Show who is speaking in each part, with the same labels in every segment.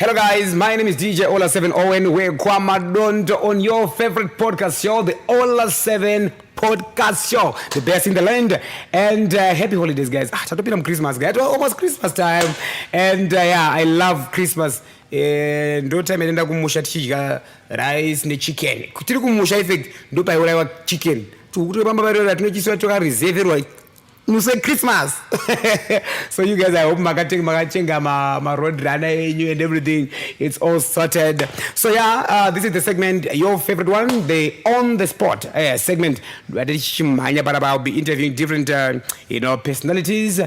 Speaker 1: Hello guys, my name is DJ Ola 7 Owen. We're Kwamadondo on your favorite podcast show, the Ola 7 Podcast Show, the best in the land. And happy holidays, guys. Tatopita Christmas, guys. Almost Christmas time. And I love Christmas. Ndo time nenda kumusha tichika rice ne chicken. Kutiri kumusha effect ndo paiurayiwa chicken. Tukuri bamba barora tinochiswa toka reserve you say Christmas. So you guys, I hope makachenga my road runner and everything. It's all sorted. So this is the segment, your favorite one, the on the spot segment. I'll be interviewing different personalities.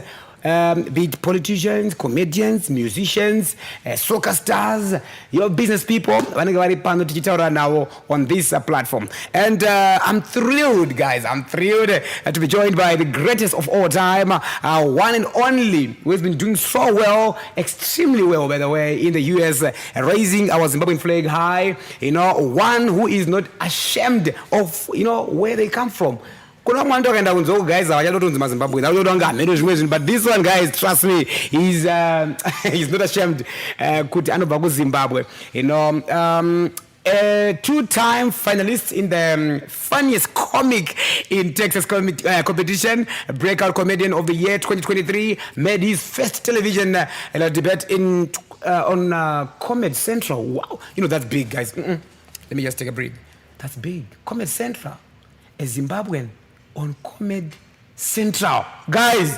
Speaker 1: Be it politicians, comedians, musicians, soccer stars, your business people. Now on this platform. And I'm thrilled, guys. I'm thrilled to be joined by the greatest of all time, one and only, who has been doing so well, extremely well, by the way, in the US, raising our Zimbabwean flag high. One who is not ashamed of, where they come from. Guys, but this one, guys, trust me, he's not ashamed. Zimbabwe, two-time finalist in the funniest comic in Texas competition, breakout comedian of the year 2023, made his first television debate on Comedy Central. Wow, that's big, guys. Let me just take a breath. That's big. Comedy Central, a Zimbabwean on Comedy Central. Guys.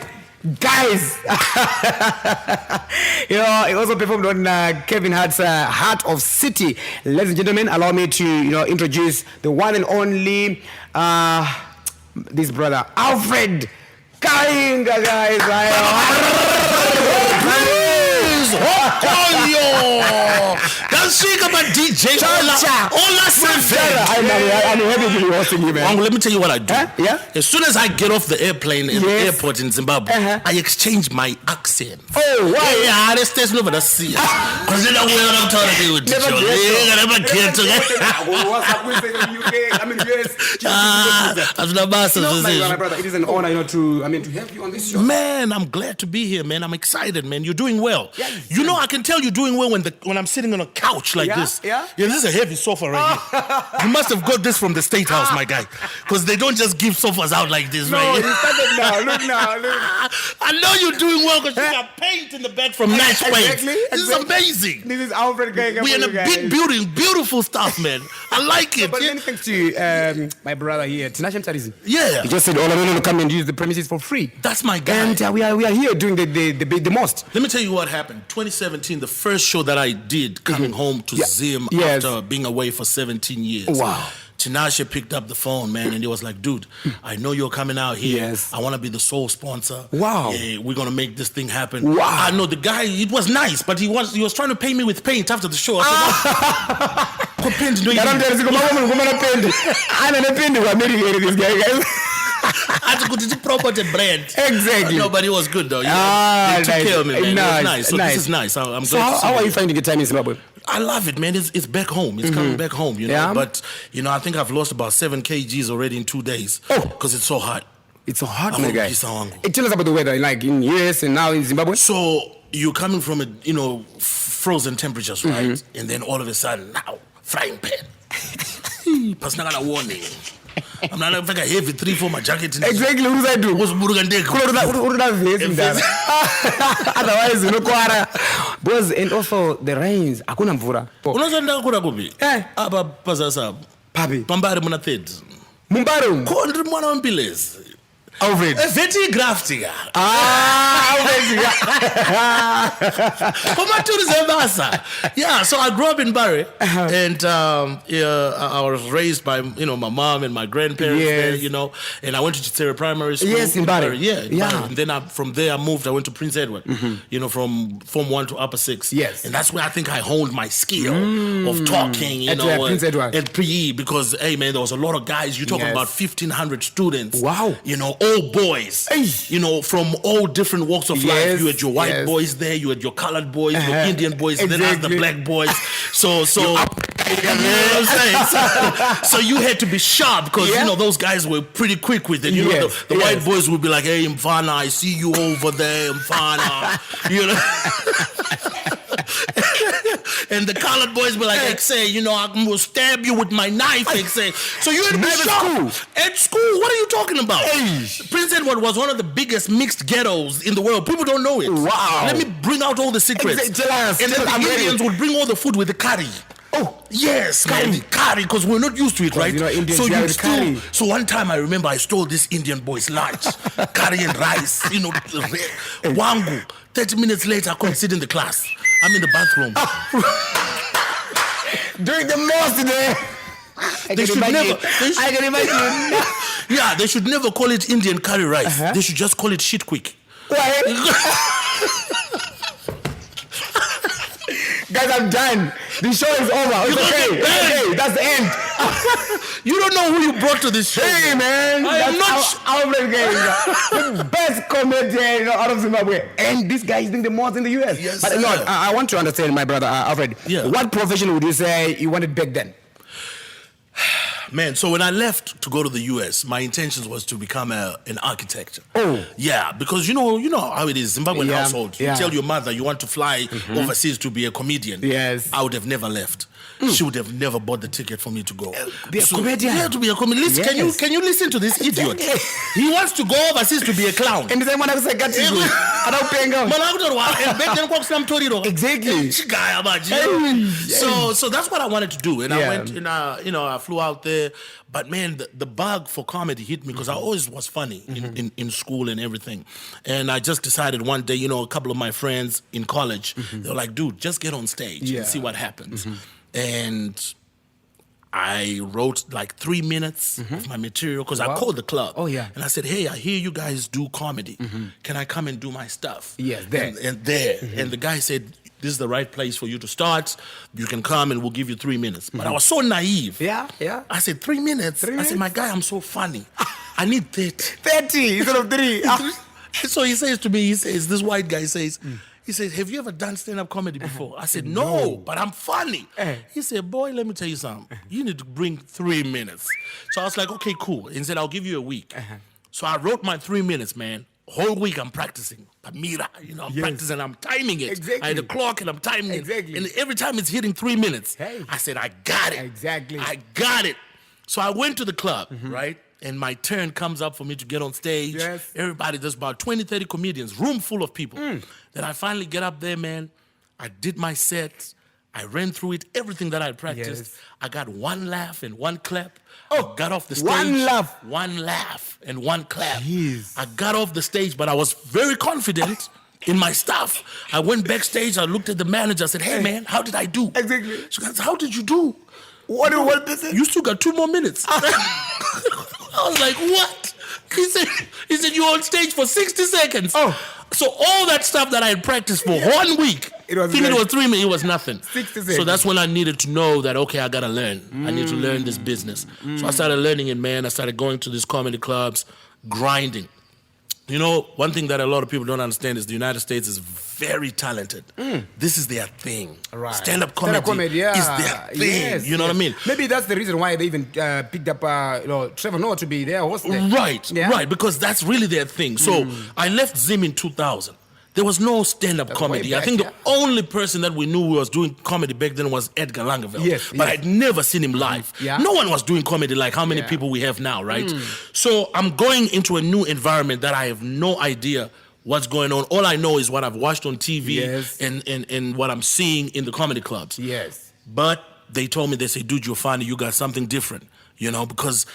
Speaker 1: He also performed on Kevin Hart's Heart of City. Ladies and gentlemen, allow me to introduce the one and only this brother, Alfred Kainga, guys.
Speaker 2: That's about DJ Ola 7.
Speaker 1: I'm happy to be hosting you, man.
Speaker 2: Let me tell you what I do.
Speaker 1: Yeah?
Speaker 2: As soon as I get off the airplane in the airport in Zimbabwe, I exchange my accent.
Speaker 1: Oh, why?
Speaker 2: Yeah, I station over the sea. Because they don't know what I'm talking to you. Never get to
Speaker 1: my brother, it is an honor, to have you on this show.
Speaker 2: Man, I'm glad to be here, man. I'm excited, man. You're doing well.
Speaker 1: Yeah,
Speaker 2: I can tell you're doing well when I'm sitting on a couch like this.
Speaker 1: Yeah,
Speaker 2: this is a heavy sofa right here. You must have got this from the State House, my guy. Because they don't just give sofas out like this, right?
Speaker 1: No, look now.
Speaker 2: I know you're doing well because you got paint in the back from Match Paint.
Speaker 1: Exactly.
Speaker 2: This is amazing.
Speaker 1: This is Alfred Kainga.
Speaker 2: We're in a big building, beautiful stuff, man. I like it.
Speaker 1: But many thanks to my brother here, Tinashe Mtarizi.
Speaker 2: Yeah.
Speaker 1: He just said, "Oh, no, come and use the premises for free."
Speaker 2: That's my guy.
Speaker 1: And we are here doing the most.
Speaker 2: Let me tell you what happened. 2017, the first show that I did coming home to Zim after being away for 17 years.
Speaker 1: Wow.
Speaker 2: Tinashe picked up the phone, man, and he was like, dude, I know you're coming out here.
Speaker 1: Yes.
Speaker 2: I want to be the sole sponsor.
Speaker 1: Wow.
Speaker 2: Yeah, we're going to make this thing happen.
Speaker 1: Wow.
Speaker 2: I know the guy, it was nice, but he was trying to pay me with paint after the show. I said, I had to go to the property brand.
Speaker 1: Exactly.
Speaker 2: No, but it was good though. They took care of me, man. It was nice. So this is nice. I'm glad to see
Speaker 1: how are you finding your time in Zimbabwe?
Speaker 2: I love it, man. It's back home. It's coming back home,
Speaker 1: Yeah.
Speaker 2: But, I think I've lost about 7 kgs already in 2 days. Oh. Because it's so hot.
Speaker 1: It's so hot, my guy.
Speaker 2: Tell
Speaker 1: us about the weather, like in US and now in Zimbabwe.
Speaker 2: So you're coming from frozen temperatures, right? And then all of a sudden, now, frying pan. Personal warning. I'm not like a heavy 3-4 my jacket.
Speaker 1: Exactly, what do I do? Otherwise, Boss, and also the rains. Hakuna mvura.
Speaker 2: Unazanda kuna kupi? Aba pazasa.
Speaker 1: Papi.
Speaker 2: Pambare muna third.
Speaker 1: Mumbaro.
Speaker 2: Kondri mwana wampilezi.
Speaker 1: Alfred.
Speaker 2: Veti graftiga.
Speaker 1: Alfred.
Speaker 2: Yeah, so I grew up in Barry, and I was raised by my mom and my grandparents there, and I went to Chitsere Primary School.
Speaker 1: Yes, in Barry.
Speaker 2: Yeah. And then from there I moved. I went to Prince Edward, from Form 1 to Upper 6.
Speaker 1: Yes.
Speaker 2: And that's where I think I honed my skill of talking,
Speaker 1: at Prince Edward.
Speaker 2: At PE, because hey man, there was a lot of guys. You're talking about 1,500 students.
Speaker 1: Wow.
Speaker 2: All boys. Hey. From all different walks of life. You had your white boys there, you had your colored boys, your Indian boys, and then I had the black boys. So you know what I'm saying? So you had to be sharp because those guys were pretty quick with it. The white boys would be like, "Hey, Mfana, I see you over there, Mfana." And the colored boys be like, say, you know, I'm gonna stab you with my knife, say. So you would be shocked. At school, what are you talking about? Prince Edward was one of the biggest mixed ghettos in the world. People don't know it.
Speaker 1: Wow.
Speaker 2: Let me bring out all the secrets. And then the Indians would bring all the food with the curry. Oh, yes, curry, because we're not used to it, right?
Speaker 1: You know, Indians,
Speaker 2: so you
Speaker 1: curry.
Speaker 2: So one time I remember I stole this Indian boy's lunch, curry and rice, you know, wangu. 30 minutes later, I couldn't sit in the class. I'm in the bathroom.
Speaker 1: During the most today. I can imagine.
Speaker 2: Yeah, they should never call it Indian curry rice. They should just call it shit quick.
Speaker 1: Guys, I'm done. The show is over. It's okay. That's the end.
Speaker 2: You don't know who you brought to this show.
Speaker 1: Hey, man.
Speaker 2: I'm not
Speaker 1: Alfred Kainga, the best comedian out of Zimbabwe. And this guy is doing the most in the US.
Speaker 2: Yes,
Speaker 1: but Lord, I want to understand, my brother, Alfred.
Speaker 2: Yeah.
Speaker 1: What profession would you say you wanted back then?
Speaker 2: Man, so when I left to go to the US, my intentions was to become an architect.
Speaker 1: Oh.
Speaker 2: Yeah, because you know how it is, Zimbabwean household. You tell your mother you want to fly overseas to be a comedian.
Speaker 1: Yes.
Speaker 2: I would have never left. She would have never bought the ticket for me to go.
Speaker 1: Be a comedian.
Speaker 2: Yeah, to be a comedian. Listen, can you listen to this idiot? He wants to go overseas to be a clown.
Speaker 1: And the one I said, exactly.
Speaker 2: So that's what I wanted to do. And I went and I flew out there. But man, the bug for comedy hit me because I always was funny in school and everything. And I just decided one day, you know, a couple of my friends in college, they were like, dude, just get on stage and see what happens. And I wrote like 3 minutes of my material because I called the club.
Speaker 1: Oh, yeah.
Speaker 2: And I said, hey, I hear you guys do comedy. Can I come and do my stuff?
Speaker 1: Yes, there.
Speaker 2: And there. And the guy said, this is the right place for you to start. You can come and we'll give you 3 minutes. But I was so naive.
Speaker 1: Yeah.
Speaker 2: I said, 3 minutes? I said, my guy, I'm so funny. I need 30.
Speaker 1: 30 instead of 3.
Speaker 2: So he says to me, this white guy says, he said, have you ever done stand-up comedy before? I said, no, but I'm funny. He said, boy, let me tell you something. You need to bring 3 minutes. So I was like, okay, cool. And he said, I'll give you a week. So I wrote my 3 minutes, man. Whole week I'm practicing. Pamira, you know, I'm practicing, I'm timing it.
Speaker 1: Exactly.
Speaker 2: I had a clock and I'm timing it.
Speaker 1: Exactly.
Speaker 2: And every time it's hitting 3 minutes, I said, I got it.
Speaker 1: Exactly.
Speaker 2: I got it. So I went to the club, right? And my turn comes up for me to get on stage.
Speaker 1: Yes.
Speaker 2: Everybody, there's about 20, 30 comedians, room full of people. Then I finally get up there, man. I did my set. I ran through it, everything that I practiced. I got 1 laugh and 1 clap. I got off the stage.
Speaker 1: 1 laugh.
Speaker 2: 1 laugh and 1 clap.
Speaker 1: Jeez.
Speaker 2: I got off the stage, but I was very confident in my stuff. I went backstage. I looked at the manager. I said, hey, man, how did I do?
Speaker 1: Exactly.
Speaker 2: She goes, how did you do?
Speaker 1: What did one person?
Speaker 2: You still got 2 more minutes. I was like, what? He said, you're on stage for 60 seconds.
Speaker 1: Oh.
Speaker 2: So all that stuff that I had practiced for 1 week, it was 3 minutes, it was nothing.
Speaker 1: 60 seconds.
Speaker 2: So that's when I needed to know that, okay, I got to learn. I need to learn this business. So I started learning it, man. I started going to these comedy clubs, grinding. You know, one thing that a lot of people don't understand is the United States is very talented. This is their thing.
Speaker 1: Right.
Speaker 2: Stand-up comedy is their thing. You know what I mean?
Speaker 1: Maybe that's the reason why they even picked up Trevor Noah to be their host there.
Speaker 2: Right, because that's really their thing. So I left Zim in 2000. There was no stand-up comedy. I think the only person that we knew who was doing comedy back then was Edgar Langeveld. But I'd never seen him live. No one was doing comedy like how many people we have now, right? So I'm going into a new environment that I have no idea what's going on. All I know is what I've watched on TV and what I'm seeing in the comedy clubs. But they told me, they say, dude, you're funny. You got something different. You know, because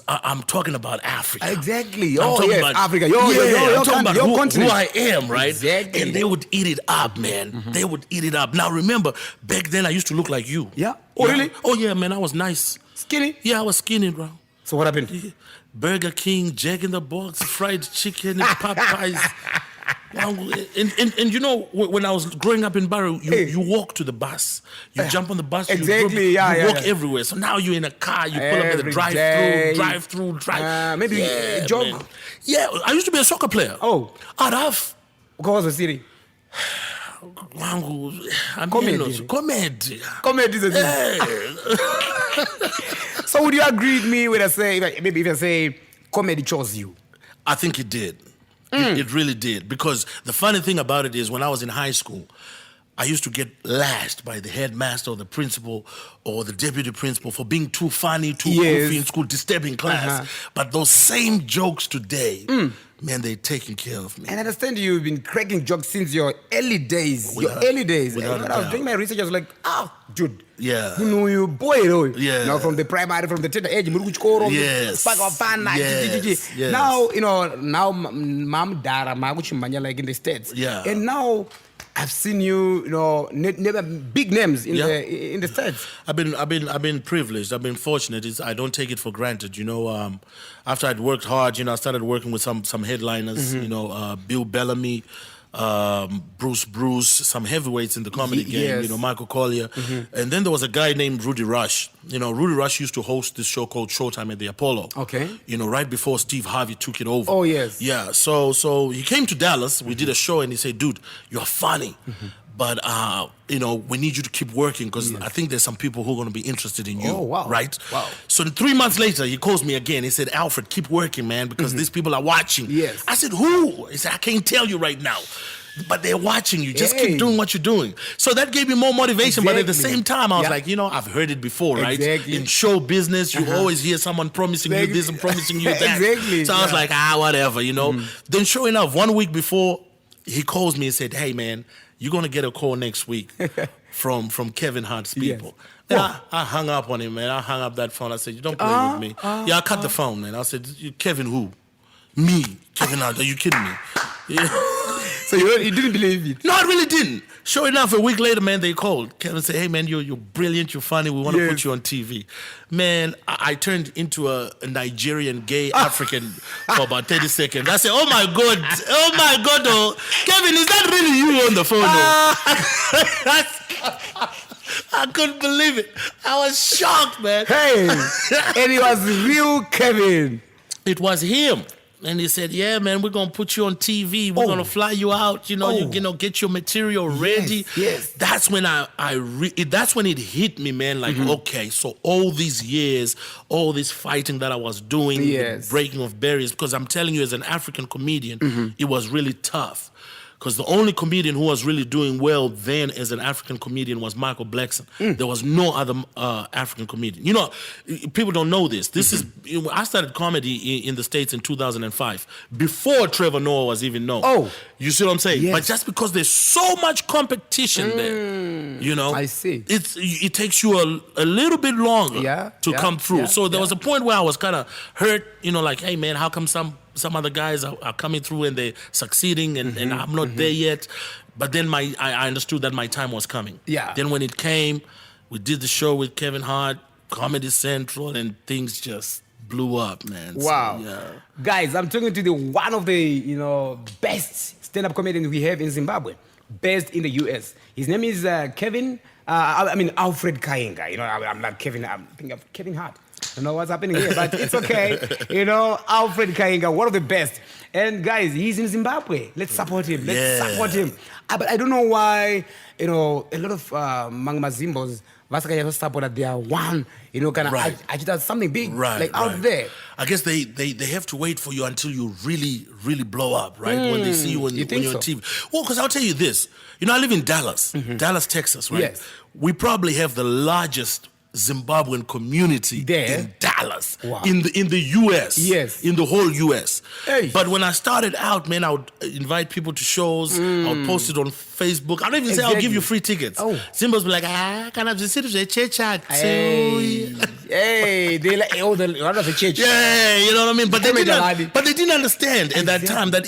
Speaker 2: I'm talking about Africa.
Speaker 1: Exactly.
Speaker 2: I'm talking about
Speaker 1: Africa.
Speaker 2: I'm talking about who I am, right?
Speaker 1: Exactly.
Speaker 2: And they would eat it up, man. They would eat it up. Now, remember, back then I used to look like you.
Speaker 1: Oh, really?
Speaker 2: Oh, yeah, man, I was nice.
Speaker 1: Skinny?
Speaker 2: Yeah, I was skinny, bro.
Speaker 1: So what happened?
Speaker 2: Burger King, Jack in the Box, fried chicken, Popeyes. And you know, when I was growing up in Barrow, you walk to the bus. You jump on the bus.
Speaker 1: Exactly,
Speaker 2: you walk everywhere. So now you're in a car. You pull up at the drive-through.
Speaker 1: Maybe jog.
Speaker 2: Man. Yeah, I used to be a soccer player.
Speaker 1: Oh.
Speaker 2: Araf.
Speaker 1: What was the city?
Speaker 2: Comedy.
Speaker 1: Comedy is a thing. So would you agree with me when I say, maybe if I say comedy chose you?
Speaker 2: I think it did. It really did. Because the funny thing about it is when I was in high school, I used to get lashed by the headmaster or the principal or the deputy principal for being too funny, too goofy in school, disturbing class. But those same jokes today, man, they're taking care of me.
Speaker 1: And I understand you've been cracking jokes since your early days. When I was doing my research, I was like, dude.
Speaker 2: Yeah.
Speaker 1: You boy.
Speaker 2: Yeah.
Speaker 1: You know, from the primary, from the tender age,
Speaker 2: yes. Yes.
Speaker 1: Now, now mom dara like in the States.
Speaker 2: Yeah.
Speaker 1: And now I've seen you, never big names in the States.
Speaker 2: I've been privileged. I've been fortunate. I don't take it for granted. After I'd worked hard, I started working with some headliners. Bill Bellamy, Bruce, some heavyweights in the comedy game. Michael Collier, and then there was a guy named Rudy Rush. Rudy Rush used to host this show called Showtime at the Apollo.
Speaker 1: Okay.
Speaker 2: Right before Steve Harvey took it over.
Speaker 1: Oh yes.
Speaker 2: Yeah. So he came to Dallas. We did a show, and he said, "Dude, you're funny." But, we need you to keep working because I think there's some people who are going to be interested in you.
Speaker 1: Oh, wow.
Speaker 2: Right?
Speaker 1: Wow.
Speaker 2: So 3 months later, he calls me again. He said, Alfred, keep working, man, because these people are watching.
Speaker 1: Yes.
Speaker 2: I said, who? He said, I can't tell you right now. But they're watching you. Just keep doing what you're doing. So that gave me more motivation. But at the same time, I was like, I've heard it before, right?
Speaker 1: Exactly.
Speaker 2: In show business, you always hear someone promising you this and promising you that.
Speaker 1: Exactly.
Speaker 2: So I was like, whatever, Then sure enough, 1 week before, he calls me and said, hey, man, you're going to get a call next week from Kevin Hart's people. And I hung up on him, man. I hung up that phone. I said, you don't play with me. I cut the phone, man. I said, Kevin who? Me, Kevin Hart. Are you kidding me? Yeah.
Speaker 1: So you didn't believe it?
Speaker 2: No, I really didn't. Sure enough, a week later, man, they called. Kevin said, hey, man, you're brilliant, you're funny, we want to put you on TV. Man, I turned into a Nigerian gay African for about 30 seconds. I said, oh my God, Kevin, is that really you on the phone? I couldn't believe it. I was shocked, man.
Speaker 1: Hey, and it was real Kevin.
Speaker 2: It was him. And he said, yeah, man, we're going to put you on TV. We're going to fly you out, get your material ready.
Speaker 1: Yes.
Speaker 2: That's when that's when it hit me, man. Like, okay, so all these years, all this fighting that I was doing, the breaking of barriers, because I'm telling you, as an African comedian, it was really tough. Because the only comedian who was really doing well then as an African comedian was Michael Blackson. There was no other African comedian. People don't know this. This is, I started comedy in the States in 2005, before Trevor Noah was even known.
Speaker 1: Oh.
Speaker 2: You see what I'm saying?
Speaker 1: Yes.
Speaker 2: But just because there's so much competition there,
Speaker 1: I see.
Speaker 2: It takes you a little bit longer to come through. So there was a point where I was kind of hurt, like, hey, man, how come some other guys are coming through and they're succeeding and I'm not there yet. But then I understood that my time was coming. Yeah. Then when it came, we did the show with Kevin Hart, Comedy Central, and things just blew up, man.
Speaker 1: Wow.
Speaker 2: So,
Speaker 1: Guys, I'm talking to one of the best stand-up comedians we have in Zimbabwe, based in the US. His name is Kevin, Alfred Kainga. I'm not Kevin, I'm thinking of Kevin Hart. I don't know what's happening here, but it's okay. Alfred Kainga, one of the best. And guys, he's in Zimbabwe. Let's support him. Let's support him. But I don't know why, a lot of Mangma Zimbos, Vasaka support that they are one, kind of agita something big, out there.
Speaker 2: I guess they have to wait for you until you really, really blow up, right? When they see you when you're on TV. Well, because I'll tell you this. I live in Dallas, Dallas, Texas, right?
Speaker 1: Yes.
Speaker 2: We probably have the largest Zimbabwean community
Speaker 1: there
Speaker 2: in Dallas,
Speaker 1: wow.
Speaker 2: in the US,
Speaker 1: yes,
Speaker 2: in the whole US.
Speaker 1: Hey.
Speaker 2: But when I started out, man, I would invite people to shows. I would post it on Facebook. I don't even say I'll give you free tickets. Zimbabweans be like, can I just sit at church?
Speaker 1: Hey, they like what of a church?
Speaker 2: Yeah, you know what I mean. But they didn't understand at that time that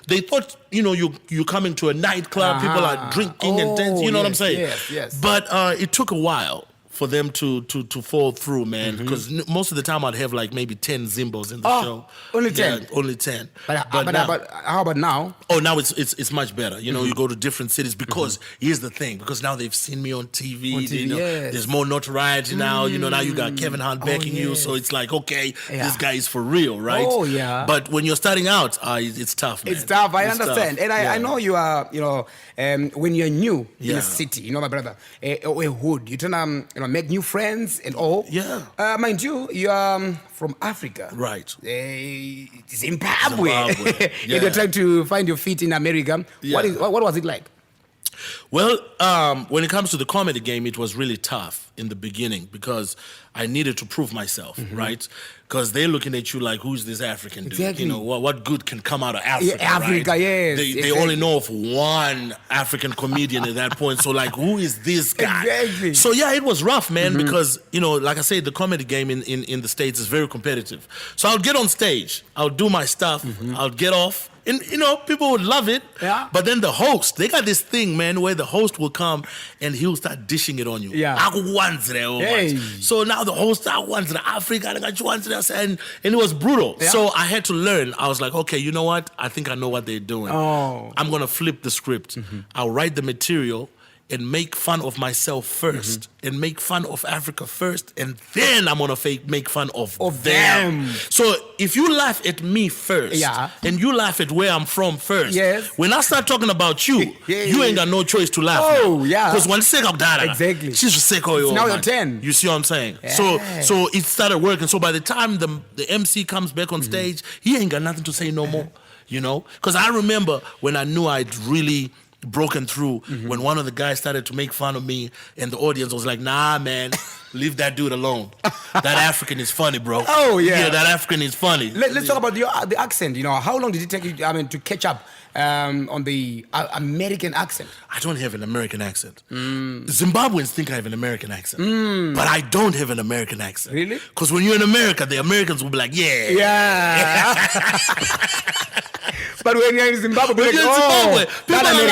Speaker 2: they thought you're coming to a nightclub, people are drinking and dancing. You know what I'm saying?
Speaker 1: Yes.
Speaker 2: But it took a while for them to fall through, man. Because most of the time I'd have like maybe 10 Zimbos in the show.
Speaker 1: Only 10?
Speaker 2: Yeah, only 10.
Speaker 1: But how about now?
Speaker 2: Oh, now it's much better. You go to different cities because here's the thing. Because now they've seen me on TV. There's more notoriety now. Now you got Kevin Hart backing you. So it's like, okay, this guy is for real, right?
Speaker 1: Oh, yeah.
Speaker 2: But when you're starting out, it's tough, man.
Speaker 1: It's tough. I understand. Tough. And I know you are, when you're new in a city, my brother, a hood, you turn make new friends and all.
Speaker 2: Yeah.
Speaker 1: Mind you, you are from Africa.
Speaker 2: Right.
Speaker 1: Zimbabwe.
Speaker 2: Yeah.
Speaker 1: And you're trying to find your feet in America.
Speaker 2: Yeah.
Speaker 1: What was it like?
Speaker 2: Well, when it comes to the comedy game, it was really tough in the beginning because I needed to prove myself, right? Because they're looking at you like, who's this African dude?
Speaker 1: Exactly.
Speaker 2: You know, what good can come out of Africa,
Speaker 1: Yeah, Africa,
Speaker 2: right?
Speaker 1: yes.
Speaker 2: They only know of one African comedian at that point. So, like, who is this guy?
Speaker 1: Exactly.
Speaker 2: So, yeah, it was rough, man, because, you know, like I said, the comedy game in the States is very competitive. So I would get on stage, I would do my stuff, I would get off. And, you know, people would love it.
Speaker 1: Yeah.
Speaker 2: But then the host, they got this thing, man, where the host will come and he'll start dishing it on you.
Speaker 1: Yeah. Hey.
Speaker 2: So now the host, Africa, and it was brutal.
Speaker 1: Yeah.
Speaker 2: So I had to learn. I was like, okay, you know what? I think I know what they're doing.
Speaker 1: Oh.
Speaker 2: I'm going to flip the script. I'll write the material and make fun of myself first and make fun of Africa first, and then I'm gonna make fun of them. So if you laugh at me first, and you laugh at where I'm from first, when I start talking about you, you ain't got no choice to laugh.
Speaker 1: Oh, yeah.
Speaker 2: Because when
Speaker 1: exactly.
Speaker 2: Now
Speaker 1: you're 10.
Speaker 2: You see what I'm saying?
Speaker 1: Yeah.
Speaker 2: So it started working. So by the time the MC comes back on stage, he ain't got nothing to say no more. You know? Because I remember when I knew I'd really broken through when one of the guys started to make fun of me and the audience was like, nah, man, leave that dude alone. That African is funny, bro.
Speaker 1: Oh, yeah.
Speaker 2: Yeah, that African is funny.
Speaker 1: Let's talk about the accent. You know, how long did it take you, to catch up on the American accent?
Speaker 2: I don't have an American accent. Zimbabweans think I have an American accent. But I don't have an American accent.
Speaker 1: Really?
Speaker 2: Because when you're in America, the Americans will be like, yeah.
Speaker 1: Yeah. But when you're in Zimbabwe, people
Speaker 2: are like,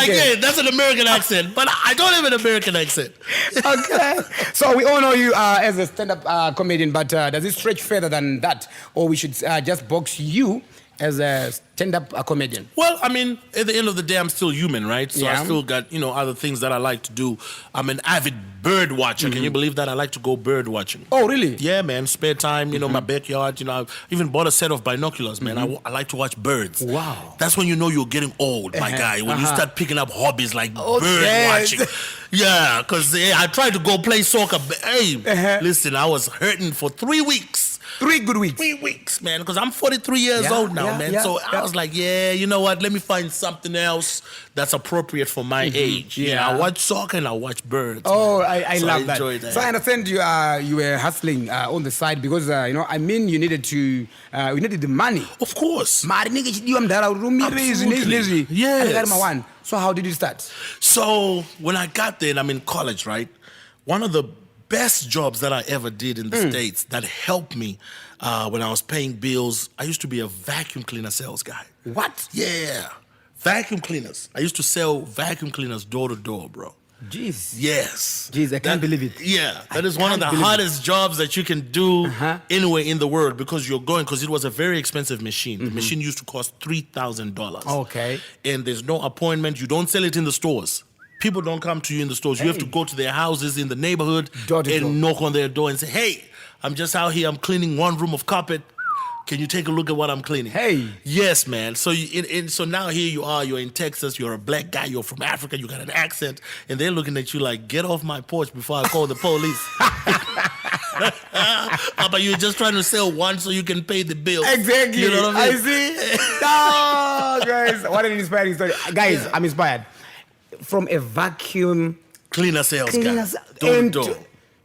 Speaker 2: yeah, that's an American accent. But I don't have an American accent.
Speaker 1: Okay. So we all know you as a stand-up comedian, but does it stretch further than that? Or we should just box you as a stand-up comedian?
Speaker 2: Well, I mean, at the end of the day, I'm still human, right? So I still got, you know, other things that I like to do. I'm an avid bird watcher. Can you believe that? I like to go bird watching.
Speaker 1: Oh, really?
Speaker 2: Yeah, man. Spare time, you know, my backyard. You know, I've even bought a set of binoculars, man. I like to watch birds.
Speaker 1: Wow.
Speaker 2: That's when you know you're getting old, my guy. When you start picking up hobbies like bird watching. Yeah, because I tried to go play soccer. Hey, listen, I was hurting for 3 weeks.
Speaker 1: 3 good weeks.
Speaker 2: 3 weeks, man, because I'm 43 years old now, man. So I was like, yeah, you know what? Let me find something else that's appropriate for my age. Yeah, you know, I watch soccer and I watch birds.
Speaker 1: Oh, I
Speaker 2: so
Speaker 1: love
Speaker 2: I enjoy that.
Speaker 1: So I understand you were hustling on the side because you know, I mean, you needed to we needed the money.
Speaker 2: Of course.
Speaker 1: Absolutely.
Speaker 2: Yes.
Speaker 1: So how did you start?
Speaker 2: So when I got there, and I'm in college, right? One of the best jobs that I ever did in the States that helped me when I was paying bills, I used to be a vacuum cleaner sales guy.
Speaker 1: What?
Speaker 2: Yeah. Vacuum cleaners. I used to sell vacuum cleaners door to door, bro.
Speaker 1: Jeez.
Speaker 2: Yes.
Speaker 1: Jeez, I can't believe it.
Speaker 2: Yeah. That is one of the hardest jobs that you can do anywhere in the world because it was a very expensive machine. The machine used to cost $3,000.
Speaker 1: Okay.
Speaker 2: And there's no appointment. You don't sell it in the stores. People don't come to you in the stores. You have to go to their houses in the neighborhood and knock on their door and say, hey, I'm just out here. I'm cleaning one room of carpet. Can you take a look at what I'm cleaning?
Speaker 1: Hey.
Speaker 2: Yes, man. So so now here you are. You're in Texas. You're a black guy. You're from Africa. You got an accent. And they're looking at you like, get off my porch before I call the police. But you're just trying to sell one so you can pay the bill.
Speaker 1: Exactly.
Speaker 2: You know what I mean?
Speaker 1: I see. Oh, guys. What an inspiring story. Guys, I'm inspired. From a vacuum
Speaker 2: cleaner sales guy.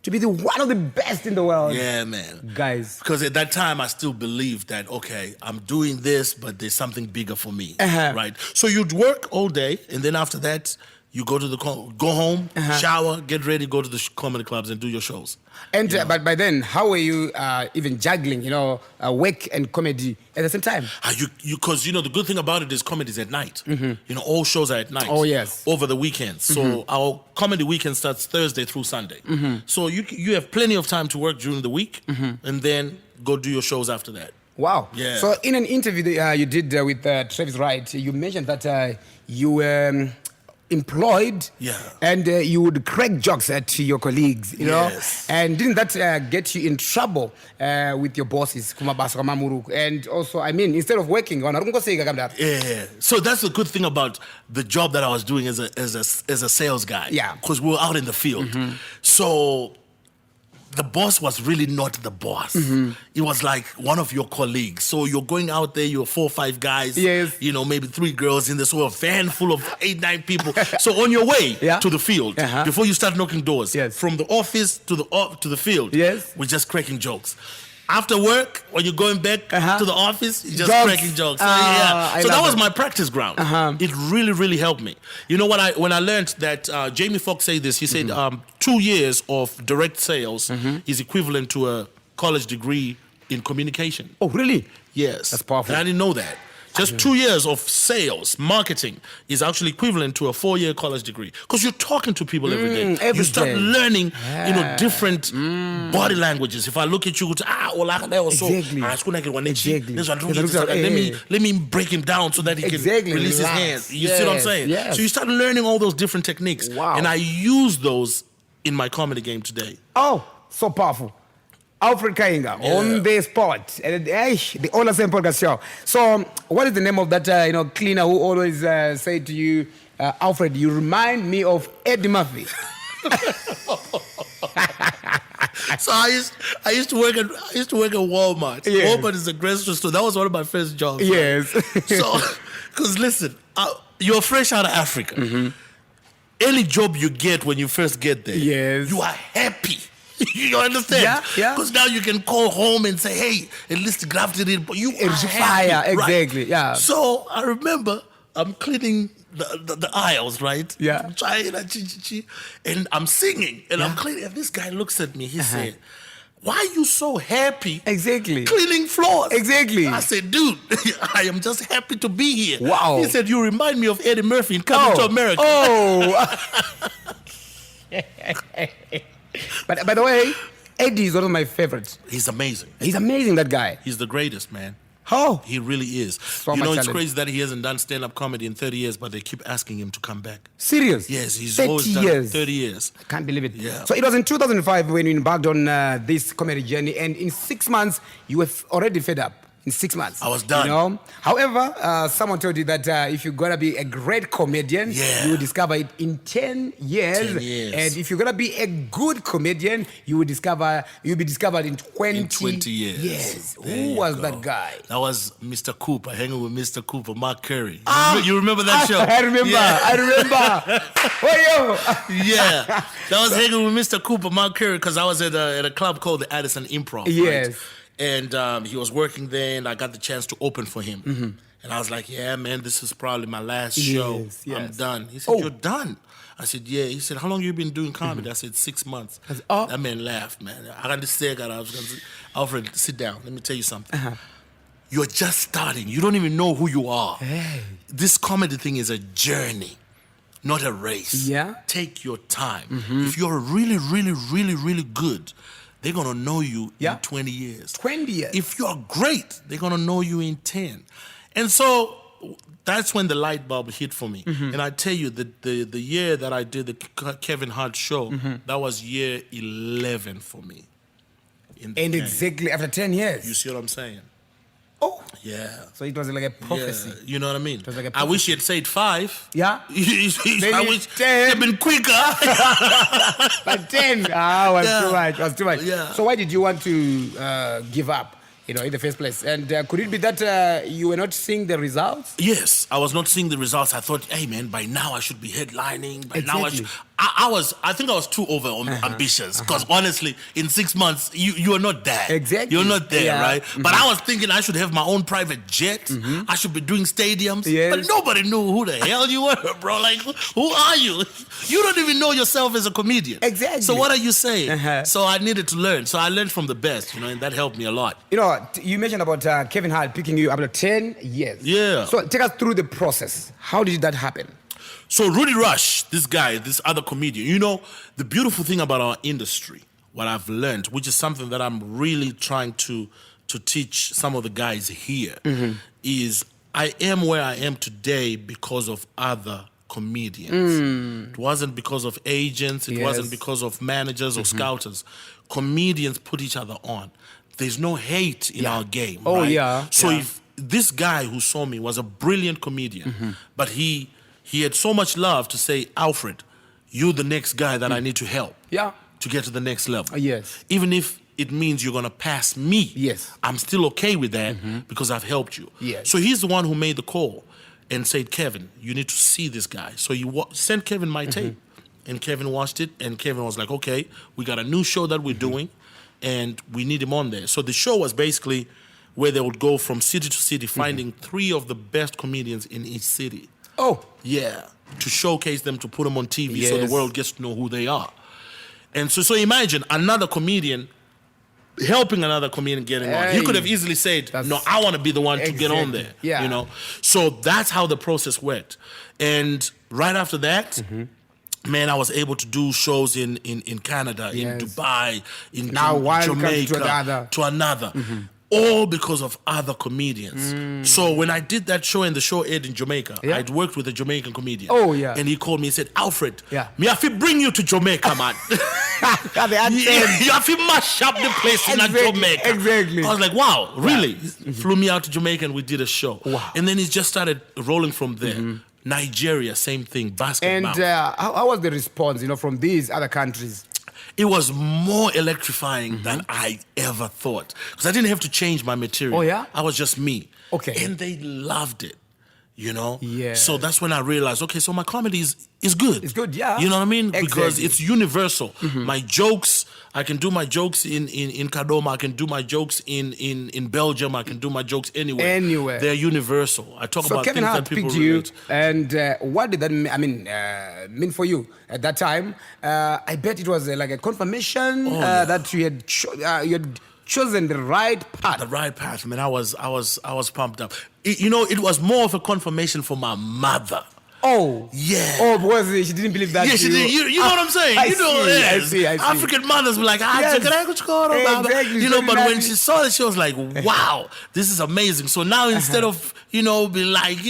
Speaker 1: To be one of the best in the world.
Speaker 2: Yeah, man.
Speaker 1: Guys.
Speaker 2: Because at that time, I still believed that, okay, I'm doing this, but there's something bigger for me, right? So you'd work all day, and then after that, you go home, shower, get ready, go to the comedy clubs and do your shows.
Speaker 1: And but by then, how were you even juggling, you know, work and comedy at the same time?
Speaker 2: Because you know the good thing about it is comedy's at night. You know, all shows are at night.
Speaker 1: Oh yes.
Speaker 2: Over the weekends. So our comedy weekend starts Thursday through Sunday. So you have plenty of time to work during the week, and then go do your shows after that.
Speaker 1: Wow.
Speaker 2: Yeah.
Speaker 1: So in an interview that you did with Travis Wright, you mentioned that you were employed, and you would crack jokes at your colleagues, you know, and didn't that get you in trouble with your bosses, and also, I mean, instead of working on,
Speaker 2: so that's the good thing about the job that I was doing as a sales guy, because we were out in the field. So the boss was really not the boss. It was like one of your colleagues. So you're going out there, you're 4 or 5 guys,
Speaker 1: Yes.
Speaker 2: you know, maybe 3 girls in this whole van full of 8, 9 people. So on your way to the field, before you start knocking doors, from the office to the field, we're just cracking jokes. After work, when you're going back to the office, you're just cracking jokes. So that was my practice ground. It really, really helped me. You know what? When I learned that Jamie Foxx said this, he said 2 years of direct sales is equivalent to a college degree in communication.
Speaker 1: Oh, really?
Speaker 2: Yes.
Speaker 1: That's powerful.
Speaker 2: And I didn't know that. Just 2 years of sales, marketing is actually equivalent to a 4-year college degree. Because you're talking to people every day. You start learning, you know, different body languages. If I look at you, let me break him down so that he can release his hands. You see what I'm saying? So you start learning all those different techniques. And I use those in my comedy game today.
Speaker 1: Oh, so powerful. Alfred Kainga on the spot, the All the Same Podcast Show. So, what is the name of that cleaner who always say to you, Alfred, you remind me of Eddie Murphy?
Speaker 2: So I used to work at Walmart. Walmart is a grocery store. That was one of my first jobs.
Speaker 1: Yes.
Speaker 2: Right? So, because listen, you're fresh out of Africa. Any job you get when you first get there, you are happy. You understand?
Speaker 1: Yeah.
Speaker 2: Because now you can call home and say, hey, at least grafted it, but you are happy,
Speaker 1: fire, exactly,
Speaker 2: right?
Speaker 1: yeah.
Speaker 2: So I remember I'm cleaning the aisles, right?
Speaker 1: Yeah.
Speaker 2: I'm trying, and I'm singing, and I'm cleaning, and this guy looks at me, he said, why are you so happy cleaning floors?
Speaker 1: Exactly.
Speaker 2: I said, dude, I am just happy to be here.
Speaker 1: Wow.
Speaker 2: He said, you remind me of Eddie Murphy in Coming to America.
Speaker 1: Oh. But by the way, Eddie is one of my favorites.
Speaker 2: He's amazing.
Speaker 1: He's amazing, that guy.
Speaker 2: He's the greatest, man.
Speaker 1: How?
Speaker 2: He really is.
Speaker 1: So
Speaker 2: you know,
Speaker 1: much
Speaker 2: it's
Speaker 1: talent.
Speaker 2: crazy that he hasn't done stand-up comedy in 30 years, but they keep asking him to come back.
Speaker 1: Serious?
Speaker 2: Yes, he's
Speaker 1: 30
Speaker 2: always done
Speaker 1: years.
Speaker 2: 30 years.
Speaker 1: I can't believe it.
Speaker 2: Yeah.
Speaker 1: So it was in 2005 when you embarked on this comedy journey, and in 6 months, you were already fed up. In 6 months.
Speaker 2: I was done.
Speaker 1: You know? However, someone told you that if you're going to be a great comedian, you will discover it in 10 years.
Speaker 2: 10 years.
Speaker 1: And if you're going to be a good comedian, you'll be discovered in 20
Speaker 2: years.
Speaker 1: Yes.
Speaker 2: There
Speaker 1: Who
Speaker 2: you
Speaker 1: was
Speaker 2: go.
Speaker 1: that guy?
Speaker 2: That was Mr. Cooper, hanging with Mr. Cooper, Mark Curry. You remember that show?
Speaker 1: I remember.
Speaker 2: Yeah.
Speaker 1: I remember. Oh, yo.
Speaker 2: Yeah. That was hanging with Mr. Cooper, Mark Curry, because I was at a club called the Addison Improv.
Speaker 1: Yes.
Speaker 2: Right? And he was working there, and I got the chance to open for him. And I was like, yeah, man, this is probably my last show.
Speaker 1: Yes.
Speaker 2: I'm done. He said, you're done? I said, yeah. He said, how long you been doing comedy? I said, 6 months. That man laughed, man. I was going to say, Alfred, sit down. Let me tell you something. You're just starting. You don't even know who you are.
Speaker 1: Hey.
Speaker 2: This comedy thing is a journey, not a race.
Speaker 1: Yeah.
Speaker 2: Take your time. If you're really, really, really, really good, they're going to know you in 20 years.
Speaker 1: 20 years.
Speaker 2: If you're great, they're going to know you in 10. And so that's when the light bulb hit for me. And I tell you, the year that I did the Kevin Hart show, that was year 11 for me.
Speaker 1: And exactly after 10 years.
Speaker 2: You see what I'm saying?
Speaker 1: Oh.
Speaker 2: Yeah.
Speaker 1: So it was like a prophecy.
Speaker 2: Yeah, you know what I mean?
Speaker 1: was like a
Speaker 2: I wish he had said 5.
Speaker 1: Yeah.
Speaker 2: I wish
Speaker 1: 10.
Speaker 2: he'd been quicker.
Speaker 1: But 10, too much. Was too much.
Speaker 2: Yeah.
Speaker 1: So why did you want to give up? In the first place, and could it be that you were not seeing the results?
Speaker 2: Yes, I was not seeing the results. I thought, hey man, by now I should be headlining. By now I think I was too over ambitious. Because honestly, in 6 months, you are not there.
Speaker 1: Exactly.
Speaker 2: You're not there, right? But I was thinking I should have my own private jet. I should be doing stadiums.
Speaker 1: Yes.
Speaker 2: But nobody knew who the hell you were, bro. Like, who are you? You don't even know yourself as a comedian.
Speaker 1: Exactly.
Speaker 2: So what are you saying? So I needed to learn. So I learned from the best, and that helped me a lot.
Speaker 1: You mentioned about Kevin Hart picking you after 10 years.
Speaker 2: Yeah.
Speaker 1: So take us through the process. How did that happen?
Speaker 2: So Rudy Rush, this guy, this other comedian, the beautiful thing about our industry, what I've learned, which is something that I'm really trying to teach some of the guys here, is I am where I am today because of other comedians. It wasn't because of agents. It wasn't because of managers or scouters. Comedians put each other on. There's no hate in our game.
Speaker 1: Oh,
Speaker 2: right?
Speaker 1: yeah.
Speaker 2: So if this guy who saw me was a brilliant comedian, but he had so much love to say, Alfred, you're the next guy that I need to help.
Speaker 1: Yeah.
Speaker 2: to get to the next level.
Speaker 1: Yes.
Speaker 2: Even if it means you're going to pass me.
Speaker 1: Yes.
Speaker 2: I'm still okay with that because I've helped you.
Speaker 1: Yes.
Speaker 2: So he's the one who made the call and said, Kevin, you need to see this guy. So he sent Kevin my tape. And Kevin watched it. And Kevin was like, okay, we got a new show that we're doing. And we need him on there. So the show was basically where they would go from city to city, finding 3 of the best comedians in each city.
Speaker 1: Oh.
Speaker 2: Yeah. To showcase them, to put them on TV so
Speaker 1: Yes.
Speaker 2: the world gets to know who they are. And so imagine another comedian helping another comedian getting on. He could have easily said, no, I want to be the one to get on there.
Speaker 1: Yeah.
Speaker 2: You know? So that's how the process went. And right after that, man, I was able to do shows in Canada, in Dubai, in Jamaica, to another. All because of other comedians. So when I did that show and the show aired in Jamaica, I'd worked with a Jamaican comedian.
Speaker 1: Oh, yeah.
Speaker 2: And he called me and said, Alfred, me have to bring you to Jamaica, man. You have to mash up the place in Jamaica.
Speaker 1: Exactly.
Speaker 2: I was like, wow, really? He flew me out to Jamaica and we did a show. Wow. And then it just started rolling from there. Nigeria, same thing, basketball.
Speaker 1: And how was the response, from these other countries?
Speaker 2: It was more electrifying than I ever thought. Because I didn't have to change my material.
Speaker 1: Oh, yeah?
Speaker 2: I was just me.
Speaker 1: Okay.
Speaker 2: And they loved it,
Speaker 1: Yeah.
Speaker 2: So that's when I realized, okay, so my comedy is good.
Speaker 1: It's good, yeah.
Speaker 2: You know what I mean?
Speaker 1: Exactly.
Speaker 2: Because it's universal. My jokes, I can do my jokes in Kadoma, I can do my jokes in Belgium, I can do my jokes anywhere.
Speaker 1: Anywhere.
Speaker 2: They're universal. I talk about
Speaker 1: Kevin
Speaker 2: things
Speaker 1: Hart
Speaker 2: that people
Speaker 1: picked you,
Speaker 2: relate.
Speaker 1: and what did that mean for you at that time? I bet it was like a confirmation that you had chosen the right path.
Speaker 2: The right path, man. I was pumped up. It was more of a confirmation for my mother.
Speaker 1: Oh.
Speaker 2: Yeah.
Speaker 1: Oh, because she didn't believe that.
Speaker 2: Yeah, she did. You know what I'm saying?
Speaker 1: I see.
Speaker 2: African mothers were like,
Speaker 1: exactly.
Speaker 2: But when she saw it, she was like, wow, this is amazing. So now instead of, being like,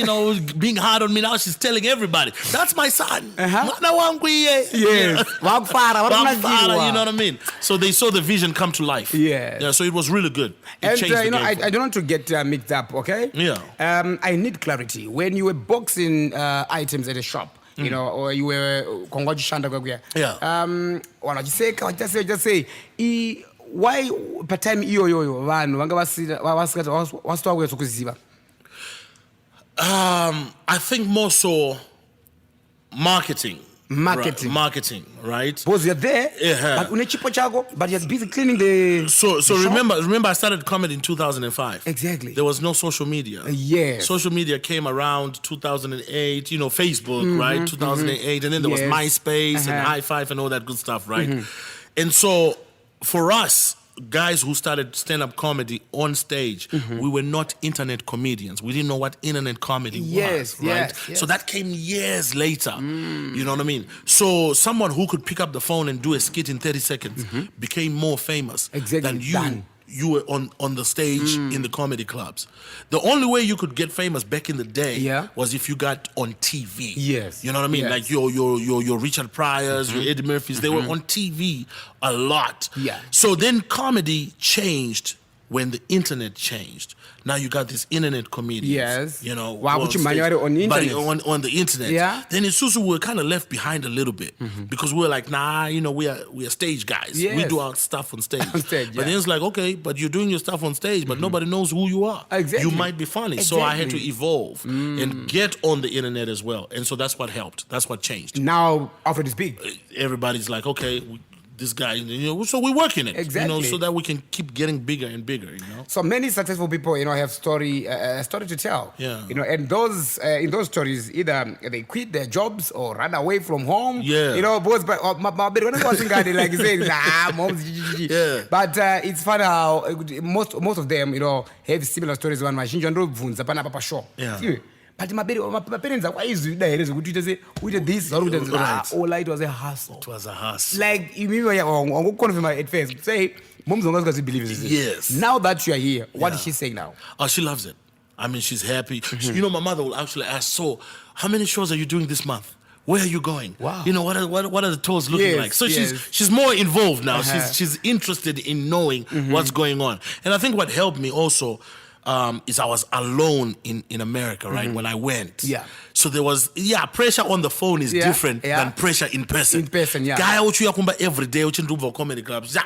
Speaker 2: being hard on me, now she's telling everybody, that's my son.
Speaker 1: Yes.
Speaker 2: You know what I mean? So they saw the vision come to life.
Speaker 1: Yeah.
Speaker 2: So it was really good.
Speaker 1: And I don't want to get mixed up, okay?
Speaker 2: Yeah.
Speaker 1: I need clarity. When you were boxing items at a shop, or you were kongoji shanda kwakuya.
Speaker 2: Yeah.
Speaker 1: Just say, why per time iyo vanhu vanga vasitwa kuziva?
Speaker 2: I think more so marketing. Marketing, right?
Speaker 1: Because you're there, but but you're busy cleaning the.
Speaker 2: So remember, I started comedy in 2005.
Speaker 1: Exactly.
Speaker 2: There was no social media.
Speaker 1: Yes.
Speaker 2: Social media came around 2008. Facebook, right? 2008, and then there was MySpace and High Five and all that good stuff, right? And so for us, guys who started stand-up comedy on stage, we were not internet comedians. We didn't know what internet comedy was, right?
Speaker 1: Yes.
Speaker 2: So that came years later. You know what I mean? So someone who could pick up the phone and do a skit in 30 seconds became more famous than you. You were on the stage in the comedy clubs. The only way you could get famous back in the day was if you got on TV.
Speaker 1: Yes.
Speaker 2: You know what I mean?
Speaker 1: Yes.
Speaker 2: Like your Richard Pryors, your Eddie Murphys, they were on TV a lot.
Speaker 1: Yeah.
Speaker 2: So then comedy changed when the internet changed. Now you got this internet comedians.
Speaker 1: Yes.
Speaker 2: On
Speaker 1: the internet.
Speaker 2: On the internet.
Speaker 1: Yeah.
Speaker 2: Then in Susu we were kind of left behind a little bit because we were like, nah, we are stage guys.
Speaker 1: Yes.
Speaker 2: We do our stuff on stage. But then
Speaker 1: yeah.
Speaker 2: it's like, okay, but you're doing your stuff on stage, but nobody knows who you are.
Speaker 1: Exactly.
Speaker 2: You might be funny. So I had to evolve and get on the internet as well. And so that's what helped. That's what changed.
Speaker 1: Now Alfred is big.
Speaker 2: Everybody's like, okay, this guy, so we're working it,
Speaker 1: exactly.
Speaker 2: So that we can keep getting bigger and bigger,
Speaker 1: So many successful people, have story to tell.
Speaker 2: Yeah.
Speaker 1: And those in those stories, either they quit their jobs or run away from home.
Speaker 2: Yeah.
Speaker 1: Both. But like you say, nah, mom's.
Speaker 2: Yeah.
Speaker 1: But it's funny how most of them, have similar stories. One machine,
Speaker 2: yeah.
Speaker 1: But my parents are wise with that. We did this, or we did that. All it was a hustle.
Speaker 2: It was a hustle.
Speaker 1: Like, you mean, I'm going to confirm at first. Say, mom's not going to believe this.
Speaker 2: Yes.
Speaker 1: Now that you are here, what is she saying now?
Speaker 2: Oh, she loves it. I mean, she's happy. My mother will actually ask, so, how many shows are you doing this month? Where are you going?
Speaker 1: Wow.
Speaker 2: What are the tours looking like? So she's more involved now. She's interested in knowing what's going on. And I think what helped me also, is I was alone in America, right? When I went.
Speaker 1: Yeah.
Speaker 2: So there was, pressure on the phone is different than pressure in person.
Speaker 1: In person, yeah.
Speaker 2: Guy, every day, for comedy clubs.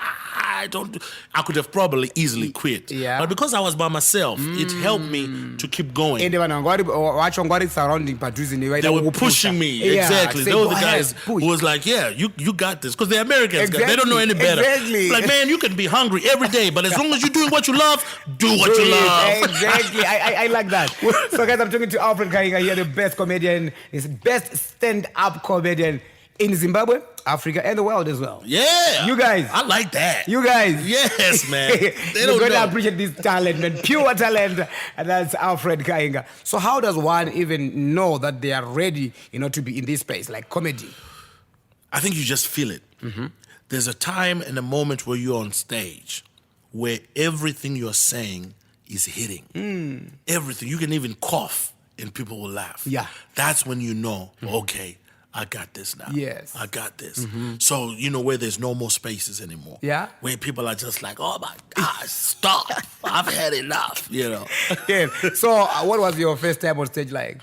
Speaker 2: I could have probably easily quit.
Speaker 1: Yeah.
Speaker 2: But because I was by myself, it helped me to keep going.
Speaker 1: And they surrounding
Speaker 2: They were pushing me. Exactly. They were the guys who was like, you got this. Because they're Americans. Exactly. They don't know any better.
Speaker 1: Exactly.
Speaker 2: Like, man, you can be hungry every day, but as long as you're doing what you love, do what you love.
Speaker 1: Exactly. I like that. So guys, I'm talking to Alfred Kainga here, the best comedian, he's best stand-up comedian in Zimbabwe, Africa, and the world as well.
Speaker 2: Yeah.
Speaker 1: You guys.
Speaker 2: I like that.
Speaker 1: You guys.
Speaker 2: Yes, man.
Speaker 1: You're going to appreciate this talent, man. Pure talent. And that's Alfred Kainga. So how does one even know that they are ready, to be in this space, like comedy?
Speaker 2: I think you just feel it. There's a time and a moment where you're on stage where everything you're saying is hitting. Everything. You can even cough and people will laugh.
Speaker 1: Yeah.
Speaker 2: That's when you know, okay, I got this now.
Speaker 1: Yes.
Speaker 2: I got this. So, where there's no more spaces anymore.
Speaker 1: Yeah.
Speaker 2: Where people are just like, oh my gosh, stop. I've had enough, Yeah.
Speaker 1: So what was your first time on stage like?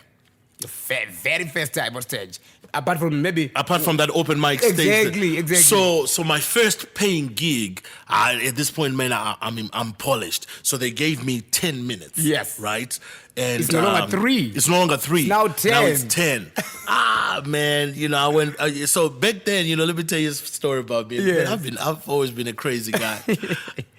Speaker 1: Your very first time on stage? Apart from that open mic stage. Exactly.
Speaker 2: So my first paying gig, at this point, man, I'm polished. So they gave me 10 minutes.
Speaker 1: Yes.
Speaker 2: Right? And
Speaker 1: it's no longer 3.
Speaker 2: It's no longer 3.
Speaker 1: It's now 10.
Speaker 2: Now it's 10. Man, I went. So back then, let me tell you a story about me.
Speaker 1: Yeah.
Speaker 2: Man, I've always been a crazy guy.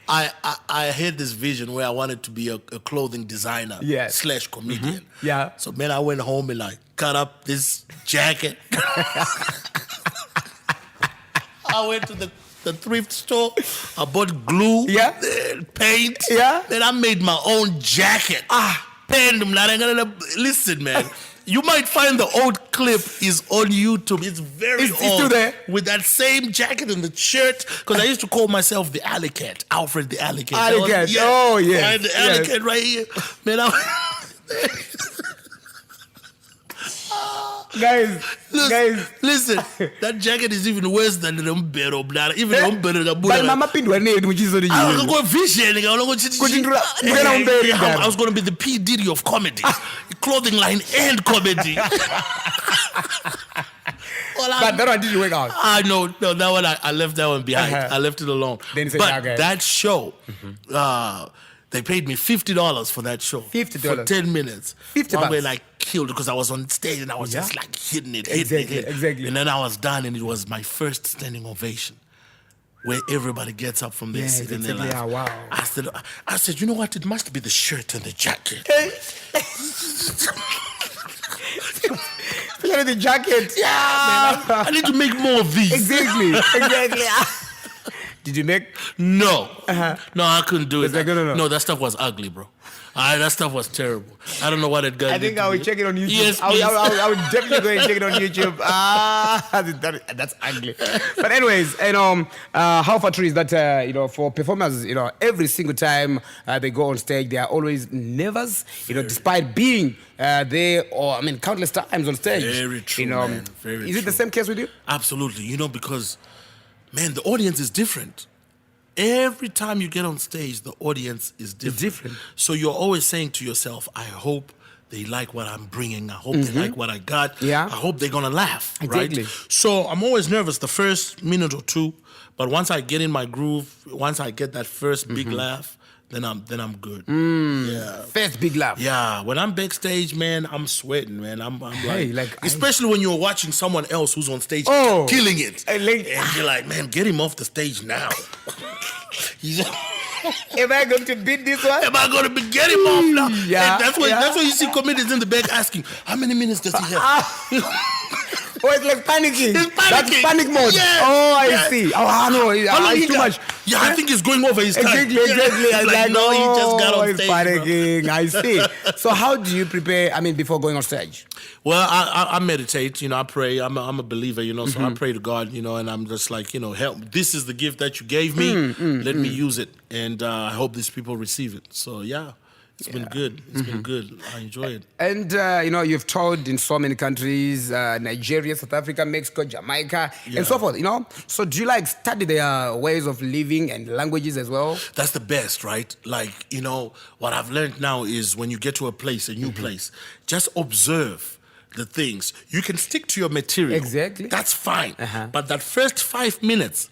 Speaker 2: I had this vision where I wanted to be a clothing designer / comedian.
Speaker 1: Yeah.
Speaker 2: So, man, I went home and cut up this jacket. I went to the thrift store. I bought glue, paint.
Speaker 1: Yeah.
Speaker 2: Then I made my own jacket. Listen, man. You might find the old clip is on YouTube. It's very old.
Speaker 1: It's still there.
Speaker 2: With that same jacket and the shirt. Because I used to call myself the Alley Cat. Alfred the Alley Cat.
Speaker 1: Alley Cat. Oh, yeah.
Speaker 2: The Alley Cat right here. Man,
Speaker 1: Guys,
Speaker 2: listen, that jacket is even worse than the Umbero blood. Even Umbero.
Speaker 1: But Mama Pindwa need which is the
Speaker 2: I was going to be the P. Diddy of comedy. Clothing line and comedy.
Speaker 1: But that one did you work out?
Speaker 2: No, that one I left that one behind. I left it alone.
Speaker 1: Then
Speaker 2: but that show, they paid me $50 for that show.
Speaker 1: $50
Speaker 2: for 10 minutes.
Speaker 1: $50.
Speaker 2: When I killed because I was on stage and I was just hitting it.
Speaker 1: Exactly.
Speaker 2: And then I was done, and it was my first standing ovation, where everybody gets up from their seat and they're like,
Speaker 1: wow.
Speaker 2: I said, you know what? It must be the shirt and the jacket.
Speaker 1: The jacket.
Speaker 2: Yeah, man, I need to make more of these.
Speaker 1: Exactly. Did you make?
Speaker 2: No. No, I couldn't do it.
Speaker 1: No,
Speaker 2: that stuff was ugly, bro. That stuff was terrible. I don't know what it got.
Speaker 1: I think I will check it on YouTube.
Speaker 2: Yes,
Speaker 1: I would definitely go and check it on YouTube. That's ugly. But anyways, how far true is that? For performers, every single time they go on stage, they are always nervous. Despite being there, or countless times on stage.
Speaker 2: Very true, man. Very true.
Speaker 1: Is it the same case with you?
Speaker 2: Absolutely. Because, man, the audience is different. Every time you get on stage, the audience is different.
Speaker 1: It's different.
Speaker 2: So you're always saying to yourself, I hope they like what I'm bringing. I hope they like what I got.
Speaker 1: Yeah.
Speaker 2: I hope they're going to laugh.
Speaker 1: Exactly.
Speaker 2: Right? So I'm always nervous the first minute or two. But once I get in my groove, once I get that first big laugh, then I'm good. Yeah.
Speaker 1: First big laugh.
Speaker 2: Yeah. When I'm backstage, man, I'm sweating, man. I'm especially when you're watching someone else who's on stage killing it. And you're like, man, get him off the stage now.
Speaker 1: Am I going to beat this one?
Speaker 2: Am I going to get him off now?
Speaker 1: Yeah.
Speaker 2: And that's why you see comedians in the back asking, how many minutes does he have?
Speaker 1: Oh, it's like panicking.
Speaker 2: He's panicking.
Speaker 1: That's panic mode.
Speaker 2: Yeah.
Speaker 1: Oh, I see. Oh, no, it's too much.
Speaker 2: Yeah, I think he's going over his time.
Speaker 1: Exactly.
Speaker 2: Like, no, he just got on stage.
Speaker 1: He's panicking. Bro. I see. So how do you prepare, before going on stage?
Speaker 2: Well, I meditate, I pray. I'm a believer, so I pray to God, and I'm just like, help. This is the gift that you gave me. Let me use it. And I hope these people receive it. So, yeah. It's been good. It's been good. I enjoy it.
Speaker 1: And, you've toured in so many countries, Nigeria, South Africa, Mexico, Jamaica, and so forth, So do you study their ways of living and languages as well?
Speaker 2: That's the best, right? What I've learned now is when you get to a place, a new place, just observe the things. You can stick to your material.
Speaker 1: Exactly.
Speaker 2: That's fine. But that first 5 minutes,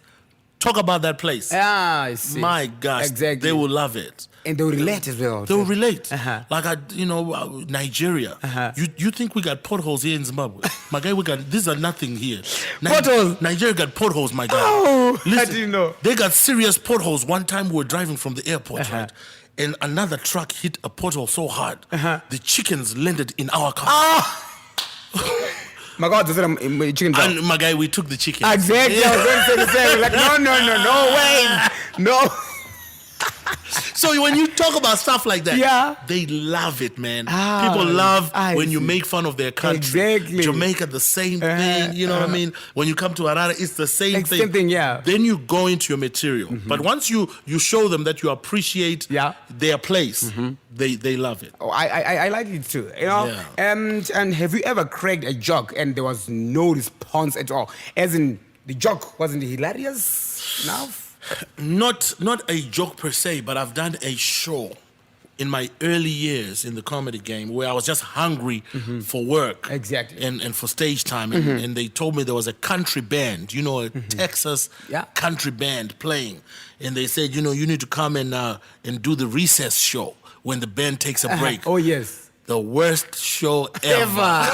Speaker 2: talk about that place.
Speaker 1: I see.
Speaker 2: My gosh,
Speaker 1: exactly.
Speaker 2: They will love it.
Speaker 1: And they'll relate as well.
Speaker 2: They will relate. Nigeria. You think we got potholes here in Zimbabwe? My guy, these are nothing here.
Speaker 1: Potholes?
Speaker 2: Nigeria got potholes, my guy.
Speaker 1: Oh,
Speaker 2: listen,
Speaker 1: how do you know?
Speaker 2: They got serious potholes. One time we were driving from the airport, right? And another truck hit a pothole so hard, the chickens landed in our car.
Speaker 1: My God, chicken.
Speaker 2: And my guy, we took the chicken.
Speaker 1: Exactly. I was going to say the same. No way. No.
Speaker 2: So when you talk about stuff like that, they love it, man. People love when you make fun of their country.
Speaker 1: Exactly.
Speaker 2: Jamaica, the same thing. You know what I mean? When you come to Harare, it's the same thing.
Speaker 1: Same thing, yeah.
Speaker 2: Then you go into your material. But once you show them that you appreciate their place, they love it.
Speaker 1: Oh, I like it too.
Speaker 2: Yeah.
Speaker 1: And have you ever cracked a joke and there was no response at all? As in, the joke wasn't hilarious enough?
Speaker 2: Not a joke per se, but I've done a show in my early years in the comedy game where I was just hungry for work.
Speaker 1: Exactly.
Speaker 2: And for stage time. And they told me there was a country band, a Texas country band playing. And they said, you need to come and do the recess show when the band takes a break.
Speaker 1: Oh, yes.
Speaker 2: The worst show ever.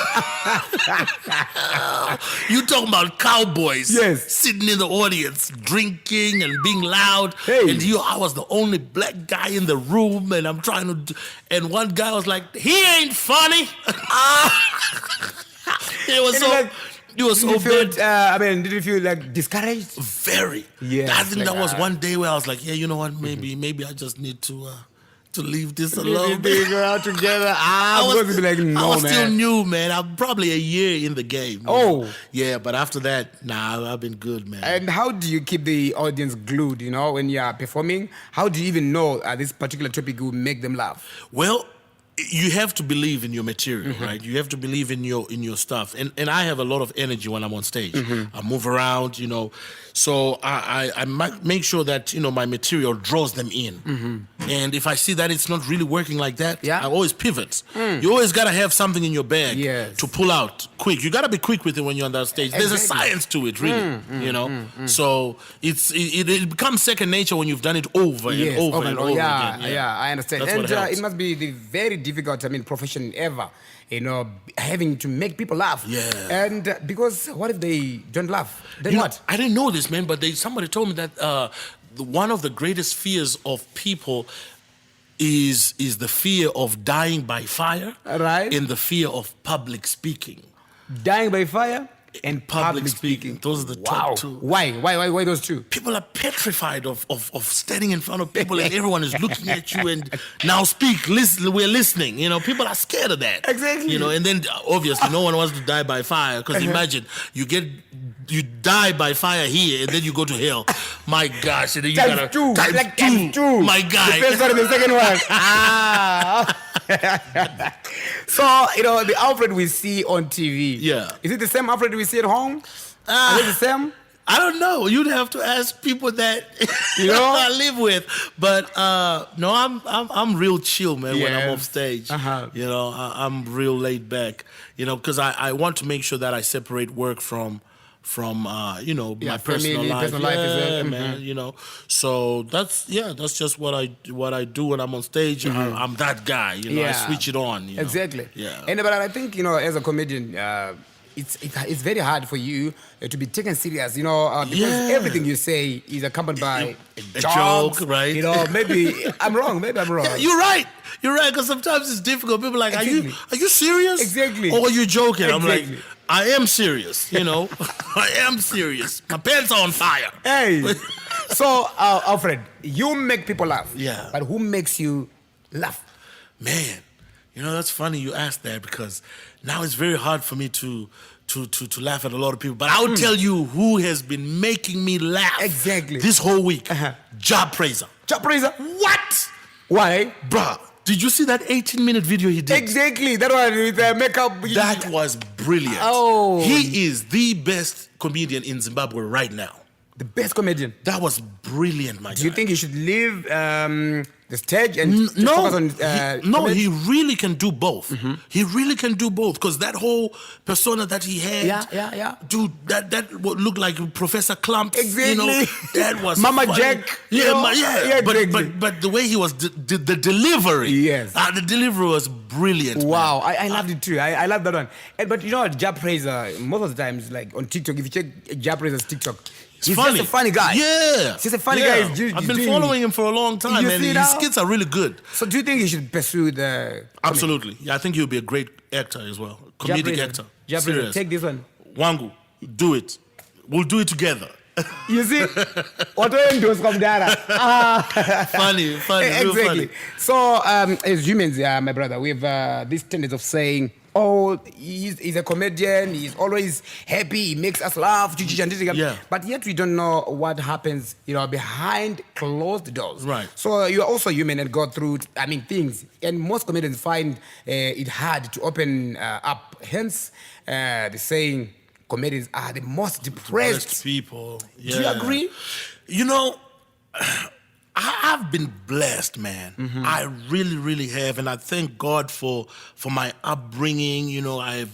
Speaker 2: You talking about cowboys sitting in the audience, drinking and being loud.
Speaker 1: Hey.
Speaker 2: And I was the only black guy in the room, and I'm trying to... And one guy was like, he ain't funny. It was so bad.
Speaker 1: Did you feel discouraged?
Speaker 2: Very.
Speaker 1: Yeah.
Speaker 2: I think that was one day where I was like, yeah, you know what? Maybe I just need to leave this alone.
Speaker 1: They go out together. I was
Speaker 2: still new, man. I'm probably a year in the game.
Speaker 1: Oh.
Speaker 2: Yeah, but after that, I've been good, man.
Speaker 1: And how do you keep the audience glued, when you are performing? How do you even know this particular topic will make them laugh?
Speaker 2: Well, you have to believe in your material, right? You have to believe in your stuff. And I have a lot of energy when I'm on stage. I move around, So I make sure that, my material draws them in. And if I see that it's not really working like that, I always pivot. You always got to have something in your bag to pull out quick. You got to be quick with it when you're on that stage. There's a science to it, really, So it becomes second nature when you've done it over and over and over again.
Speaker 1: Yeah, I understand.
Speaker 2: That's
Speaker 1: and it must be the very difficult, profession ever, having to make people laugh.
Speaker 2: Yeah.
Speaker 1: And because what if they don't laugh? Then what?
Speaker 2: I didn't know this, man, but somebody told me that one of the greatest fears of people is the fear of dying by fire,
Speaker 1: right?
Speaker 2: And the fear of public speaking.
Speaker 1: Dying by fire and
Speaker 2: public speaking. Those are the top two.
Speaker 1: Why those two?
Speaker 2: People are petrified of standing in front of people and everyone is looking at you and now speak, listen, we're listening. People are scared of that.
Speaker 1: Exactly.
Speaker 2: And then obviously no one wants to die by fire because imagine you die by fire here and then you go to hell. My gosh, and then you
Speaker 1: times two.
Speaker 2: My guy.
Speaker 1: The first one and the second one. So, the Alfred we see on TV.
Speaker 2: Yeah.
Speaker 1: Is it the same Alfred we see at home? Is it the same?
Speaker 2: I don't know. You'd have to ask people that I live with. But no, I'm real chill, man. When I'm off stage, I'm real laid back. Because I want to make sure that I separate work from my personal life. Man. So that's just what I do when I'm on stage. I'm that guy. I switch it on.
Speaker 1: Exactly.
Speaker 2: Yeah.
Speaker 1: But I think as a comedian. It's very hard for you to be taken serious, because everything you say is accompanied by
Speaker 2: a joke, right?
Speaker 1: Maybe I'm wrong.
Speaker 2: Yeah, you're right, because sometimes it's difficult. People are like, are you serious?
Speaker 1: Exactly.
Speaker 2: Or are you joking?
Speaker 1: Exactly.
Speaker 2: I'm like, I am serious, I am serious. My pants are on fire.
Speaker 1: Hey. So, Alfred, you make people laugh.
Speaker 2: Yeah.
Speaker 1: But who makes you laugh?
Speaker 2: Man, that's funny you asked that because now it's very hard for me to laugh at a lot of people. But I'll tell you who has been making me laugh
Speaker 1: exactly
Speaker 2: this whole week. Job Praiser.
Speaker 1: Job Praiser?
Speaker 2: What?
Speaker 1: Why?
Speaker 2: Bruh, Did you see that 18-minute video he did?
Speaker 1: Exactly. That one with makeup.
Speaker 2: That was brilliant.
Speaker 1: Oh.
Speaker 2: He is the best comedian in Zimbabwe right now.
Speaker 1: The best comedian.
Speaker 2: That was brilliant, my guy.
Speaker 1: Do you think he should leave the stage and focus on
Speaker 2: no, he really can do both. He really can do both because that whole persona that he had, dude, that would look like Professor Clumps.
Speaker 1: Exactly.
Speaker 2: You know, that was
Speaker 1: Mama
Speaker 2: funny.
Speaker 1: Jack.
Speaker 2: Yeah,
Speaker 1: exactly.
Speaker 2: but the way he was the delivery.
Speaker 1: Yes.
Speaker 2: The delivery was brilliant.
Speaker 1: Wow, I loved it too. I love that one. But you know what, Jab Praiser, most of the times, like on TikTok, if you check Jab Praiser's TikTok, he's
Speaker 2: funny.
Speaker 1: just a funny guy.
Speaker 2: Yeah.
Speaker 1: He's just a funny guy.
Speaker 2: I've been following him for a long time, and his skits are really good.
Speaker 1: So do you think he should pursue the...
Speaker 2: Absolutely. Yeah, I think he'll be a great actor as well. Comedic actor.
Speaker 1: Serious. Take this one.
Speaker 2: Wangu, do it. We'll do it together.
Speaker 1: You see? Funny,
Speaker 2: real funny.
Speaker 1: So, as humans, my brother, we have this tendency of saying, oh, he's a comedian, he's always happy, he makes us laugh,
Speaker 2: yeah.
Speaker 1: But yet we don't know what happens, behind closed doors.
Speaker 2: Right.
Speaker 1: So you're also human and go through, things. And most comedians find it hard to open up. Hence, the saying, comedians are the most depressed
Speaker 2: people. Yeah.
Speaker 1: Do you agree?
Speaker 2: You know, I've been blessed, man. I really, really have, and I thank God for my upbringing. You know, I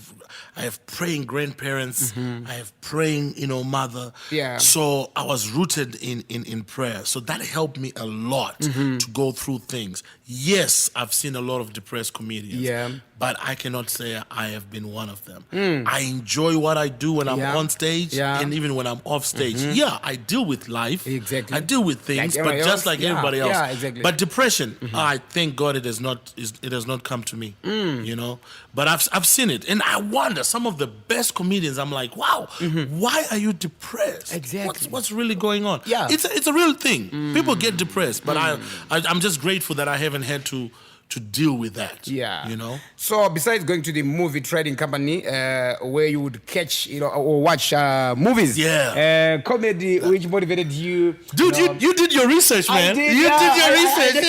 Speaker 2: have praying grandparents. I have praying, mother.
Speaker 1: Yeah.
Speaker 2: So I was rooted in prayer. So that helped me a lot to go through things. Yes, I've seen a lot of depressed comedians.
Speaker 1: Yeah.
Speaker 2: But I cannot say I have been one of them. I enjoy what I do when I'm on stage and even when I'm off stage. Yeah, I deal with life.
Speaker 1: Exactly.
Speaker 2: I deal with things,
Speaker 1: like
Speaker 2: but just like
Speaker 1: yeah.
Speaker 2: everybody else.
Speaker 1: Yeah, exactly.
Speaker 2: But depression, I thank God it has not come to me. But I've seen it, and I wonder, some of the best comedians, I'm like, wow, why are you depressed?
Speaker 1: Exactly.
Speaker 2: What's really going on?
Speaker 1: Yeah.
Speaker 2: It's a real thing. People get depressed, but I'm just grateful that I haven't had to deal with that.
Speaker 1: Yeah.
Speaker 2: So
Speaker 1: besides going to the movie trading company, where you would catch, or watch movies.
Speaker 2: Yeah.
Speaker 1: Comedy, which motivated you.
Speaker 2: Dude, you did your research, man.
Speaker 1: Did
Speaker 2: your research.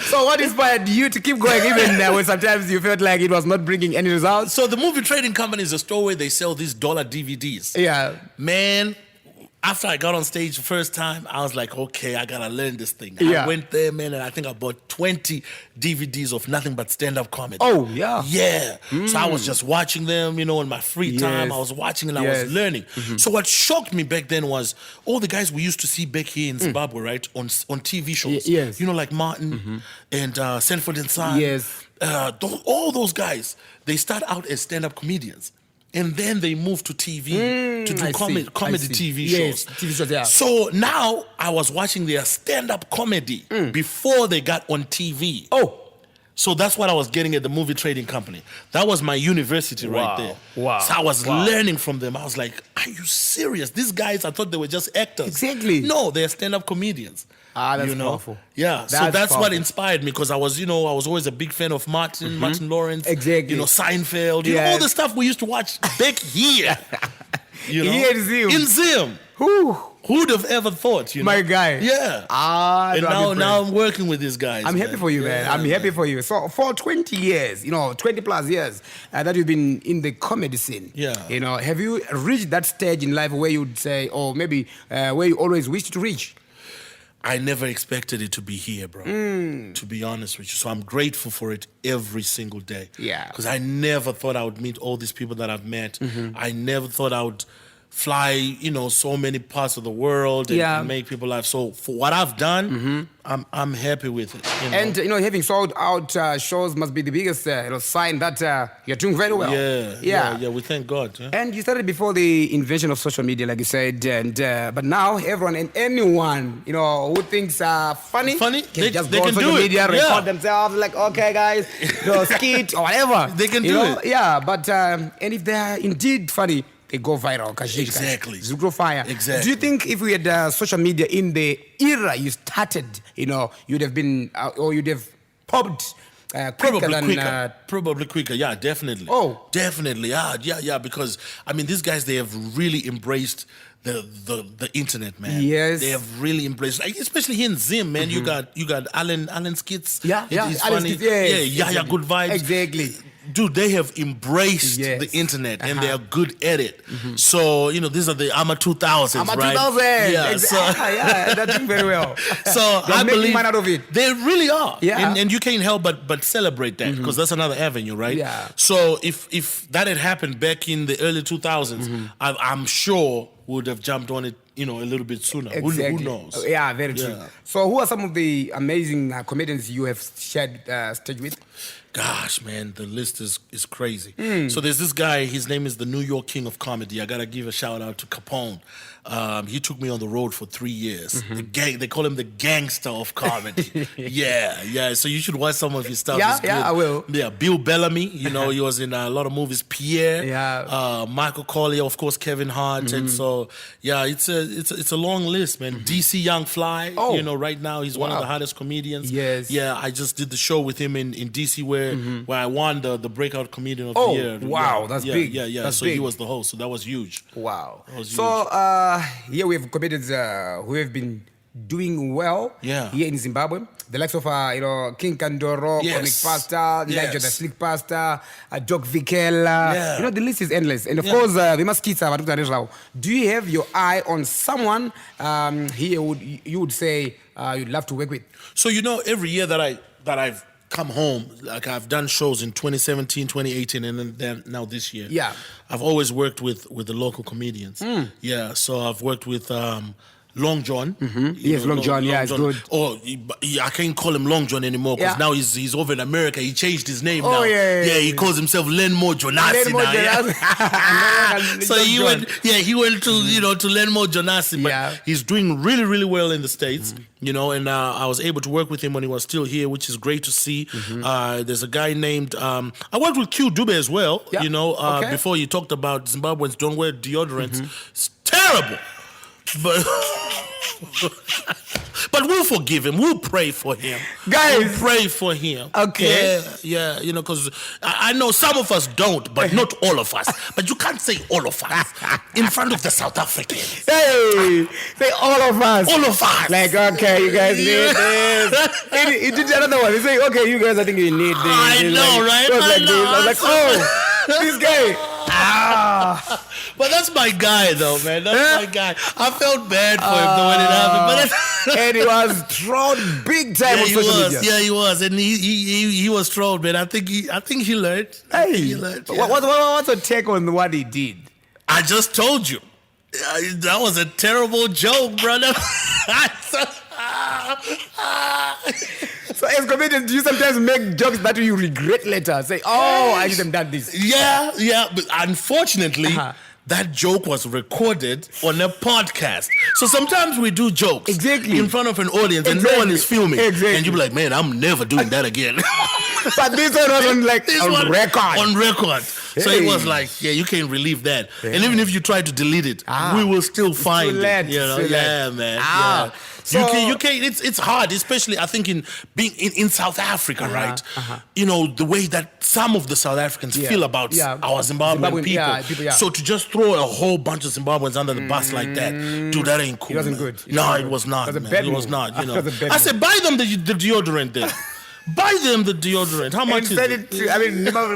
Speaker 1: So what inspired you to keep going even when sometimes you felt like it was not bringing any results?
Speaker 2: So the movie trading company is a store where they sell these dollar DVDs.
Speaker 1: Yeah.
Speaker 2: Man, after I got on stage the first time, I was like, okay, I gotta learn this thing.
Speaker 1: Yeah.
Speaker 2: I went there, man, and I think I bought 20 DVDs of nothing but stand-up comedy.
Speaker 1: Oh, yeah.
Speaker 2: Yeah. So I was just watching them, in my free time.
Speaker 1: Yes.
Speaker 2: I was watching and I was learning. So what shocked me back then was all the guys we used to see back here in Zimbabwe, right, on TV shows.
Speaker 1: Yes.
Speaker 2: Like Martin and Sanford and Son.
Speaker 1: Yes.
Speaker 2: All those guys, they start out as stand-up comedians. And then they moved to TV to do comedy TV shows.
Speaker 1: Yes, TV shows, yeah.
Speaker 2: So now I was watching their stand-up comedy before they got on TV.
Speaker 1: Oh.
Speaker 2: So that's what I was getting at the movie trading company. That was my university right there.
Speaker 1: Wow.
Speaker 2: So I was learning from them. I was like, are you serious? These guys, I thought they were just actors.
Speaker 1: Exactly.
Speaker 2: No, they're stand-up comedians.
Speaker 1: That's powerful.
Speaker 2: Yeah, so that's what inspired me, because I was always a big fan of Martin Lawrence.
Speaker 1: Exactly.
Speaker 2: Seinfeld, all the stuff we used to watch back here.
Speaker 1: Here in
Speaker 2: Zim. Who'd have ever thought,
Speaker 1: My guy.
Speaker 2: Yeah. And now I'm working with these guys.
Speaker 1: I'm happy for you, man. I'm happy for you. So for 20 years, 20 plus years that you've been in the comedy scene.
Speaker 2: Yeah.
Speaker 1: Have you reached that stage in life where you'd say, or maybe where you always wished to reach?
Speaker 2: I never expected it to be here, bro, to be honest with you. So I'm grateful for it every single day.
Speaker 1: Yeah.
Speaker 2: Because I never thought I would meet all these people that I've met. I never thought I would fly, so many parts of the world and make people laugh. So for what I've done, I'm happy with it.
Speaker 1: And having sold out shows must be the biggest sign that you're doing very well.
Speaker 2: Yeah. We thank God. Yeah.
Speaker 1: And you started before the invention of social media, like you said, and but now everyone and anyone who thinks funny can just go on social media, record themselves, like, okay, guys, skit or whatever.
Speaker 2: They can do it.
Speaker 1: Yeah, but and if they are indeed funny, they go viral.
Speaker 2: Exactly.
Speaker 1: They go fire.
Speaker 2: Exactly.
Speaker 1: Do you think if we had social media in the era you started, you'd have been, or you'd have popped
Speaker 2: Probably quicker. Yeah, definitely.
Speaker 1: Oh.
Speaker 2: Definitely. Yeah, because, these guys, they have really embraced the internet, man.
Speaker 1: Yes.
Speaker 2: They have really embraced, like, especially here in Zim, man. You got Alan Skits.
Speaker 1: Yeah.
Speaker 2: He's
Speaker 1: Alan
Speaker 2: funny.
Speaker 1: Skits, yes.
Speaker 2: Yeah, Yaya Good Vibes.
Speaker 1: Exactly.
Speaker 2: Dude, they have embraced the internet and they are good at it. So, you know, these are the AMA 2000s, right?
Speaker 1: 2000.
Speaker 2: Yeah,
Speaker 1: yeah, they're doing very well.
Speaker 2: So
Speaker 1: they're
Speaker 2: I
Speaker 1: making
Speaker 2: believe
Speaker 1: money out of it.
Speaker 2: They really are.
Speaker 1: Yeah.
Speaker 2: And you can't help but celebrate that, because that's another avenue, right?
Speaker 1: Yeah.
Speaker 2: So if that had happened back in the early 2000s, I'm sure we would have jumped on it, you know, a little bit sooner.
Speaker 1: Exactly.
Speaker 2: Who knows?
Speaker 1: Yeah, very true.
Speaker 2: Yeah.
Speaker 1: So who are some of the amazing comedians you have shared stage with?
Speaker 2: Gosh, man, the list is crazy. So there's this guy, his name is the New York King of Comedy. I got to give a shout out to Capone. He took me on the road for 3 years. They call him the gangster of comedy. yeah. So you should watch some of his stuff.
Speaker 1: Yeah, I will.
Speaker 2: Yeah, Bill Bellamy, you know, he was in a lot of movies. Pierre, Michael Collier, of course, Kevin Hart. And so, yeah, it's a long list, man. DC Young Fly, you know, right now he's one of the hottest comedians.
Speaker 1: Yes.
Speaker 2: Yeah, I just did the show with him in DC where I won the Breakout Comedian of the Year.
Speaker 1: Wow, that's big.
Speaker 2: Yeah.
Speaker 1: That's
Speaker 2: so
Speaker 1: big.
Speaker 2: he was the host, so that was huge.
Speaker 1: Wow.
Speaker 2: That was
Speaker 1: So
Speaker 2: huge.
Speaker 1: here we have comedians who have been doing well here in Zimbabwe. The likes of King Kandoro, Comic Pastor, Elijah the Slick Pastor, Jock Vikela. You know, the list is endless. And of course, we must keep do you have your eye on someone here you would say you'd love to work with?
Speaker 2: So, you know, every year that I've come home, like I've done shows in 2017, 2018, and then now this year.
Speaker 1: Yeah.
Speaker 2: I've always worked with the local comedians. Yeah, so I've worked with Long John.
Speaker 1: Yes, Long John, it's good.
Speaker 2: Oh, I can't call him Long John anymore because now he's over in America. He changed his name now.
Speaker 1: Yeah,
Speaker 2: he calls himself Lenmo Jonasi now. So he went to, you know, to Lenmo Jonasi, but he's doing really, really well in the States. You know, and I was able to work with him when he was still here, which is great to see. There's a guy named, I worked with Q Dube as well, you know, before you talked about Zimbabweans don't wear deodorants. It's terrible. But we'll forgive him. We'll pray for him.
Speaker 1: Guys.
Speaker 2: We'll pray for him.
Speaker 1: Okay.
Speaker 2: Yeah, you know, because I know some of us don't, but not all of us. But you can't say all of us in front of the South Africans.
Speaker 1: Hey, say all of us.
Speaker 2: All of us.
Speaker 1: Like, okay, you guys need this. He did another one. He said, okay, you guys, I think you need this.
Speaker 2: I know, right?
Speaker 1: I was like, oh, this guy.
Speaker 2: But that's my guy, though, man. That's my guy. I felt bad for him though when it happened, but
Speaker 1: and he was trolled big time on social media.
Speaker 2: Yeah, he was, and he was trolled, man. I think he learned.
Speaker 1: Hey, what's your take on what he did?
Speaker 2: I just told you, that was a terrible joke, brother.
Speaker 1: So as comedians, do you sometimes make jokes that you regret later? Say, oh, I should have done this.
Speaker 2: Yeah, but unfortunately, that joke was recorded on a podcast. So sometimes we do jokes in front of an audience and no one is filming. And you be like, man, I'm never doing that again.
Speaker 1: But this one wasn't like on record.
Speaker 2: On record. So it was like, you can't relieve that. And even if you try to delete it, we will still find it. You know? Man. Yeah. So, you can't. It's hard, especially I think in being in South Africa, right? You know the way that some of the South Africans feel about our Zimbabwean people. So to just throw a whole bunch of Zimbabweans under the bus like that, dude, that ain't cool.
Speaker 1: It wasn't good.
Speaker 2: No, it was not. It was not. You know, I said buy them the deodorant then. Buy them the deodorant. How much is it?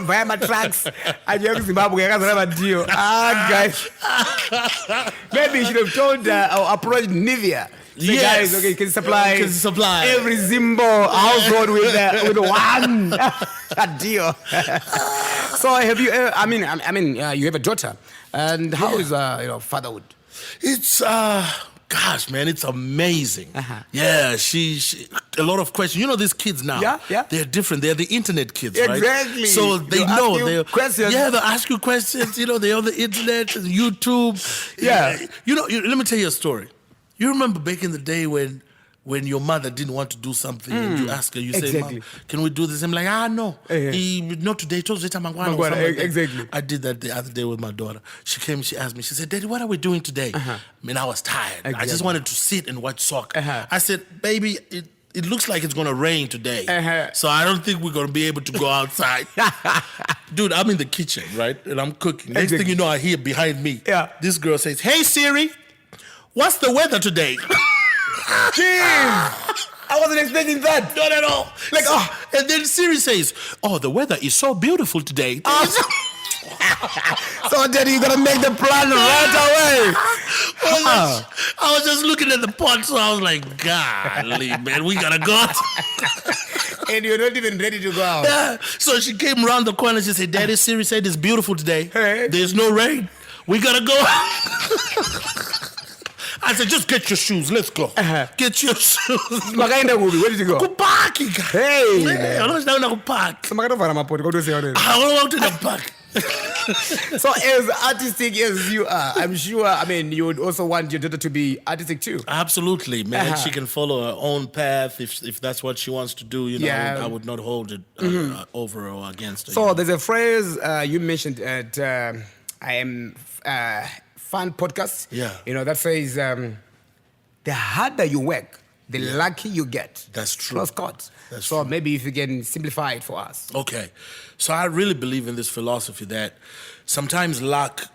Speaker 1: Buy my tracks. I have Zimbabwe. I can't have a deal. Guys. Maybe you should have told or approached Nivea. Say, guys, okay, you can supply every Zimbo household with one deal. So have you? I mean, you have a daughter, and how is fatherhood?
Speaker 2: It's gosh, man, it's amazing. Yeah, she a lot of questions. You know, these kids now, they're different. They're the internet kids, right?
Speaker 1: Exactly.
Speaker 2: So they know they
Speaker 1: questions.
Speaker 2: Yeah, they ask you questions. You know, they're on the internet, YouTube. You know, let me tell you a story. You remember back in the day when your mother didn't want to do something and you ask her, you say, Mom, can we do this? I'm like, no. Not today.
Speaker 1: Exactly.
Speaker 2: I did that the other day with my daughter. She came, she asked me, she said, Daddy, what are we doing today? I mean, I was tired. I just wanted to sit and watch soccer. I said, baby, it looks like it's going to rain today. So I don't think we're going to be able to go outside. Dude, I'm in the kitchen, right? And I'm cooking. Next thing you know, I hear behind me, this girl says, hey, Siri. what's the weather today?
Speaker 1: Jeez. I wasn't expecting that.
Speaker 2: Not at all. Like, and then Siri says, "Oh, the weather is so beautiful today."
Speaker 1: So Daddy, you gotta make the plan right away.
Speaker 2: I was just looking at the pot, so I was like, golly, man, we gotta go.
Speaker 1: And you're not even ready to go out.
Speaker 2: Yeah. So she came around the corner and she said, Daddy, Siri said it's beautiful today.
Speaker 1: Hey.
Speaker 2: There's no rain. We gotta go. I said, just get your shoes. Let's go. Get your shoes.
Speaker 1: Where did you go?
Speaker 2: Park.
Speaker 1: Hey.
Speaker 2: I don't park.
Speaker 1: I don't
Speaker 2: want to park.
Speaker 1: So as artistic as you are, I'm sure, I mean, you would also want your daughter to be artistic too.
Speaker 2: Absolutely, man. She can follow her own path if that's what she wants to do. You know, I would not hold it over or against her.
Speaker 1: So there's a phrase you mentioned at I Am Fun podcast.
Speaker 2: Yeah.
Speaker 1: You know, that says, the harder you work, the lucky you get.
Speaker 2: That's true.
Speaker 1: Close quotes. So maybe if you can simplify it for us.
Speaker 2: Okay. So I really believe in this philosophy that sometimes luck,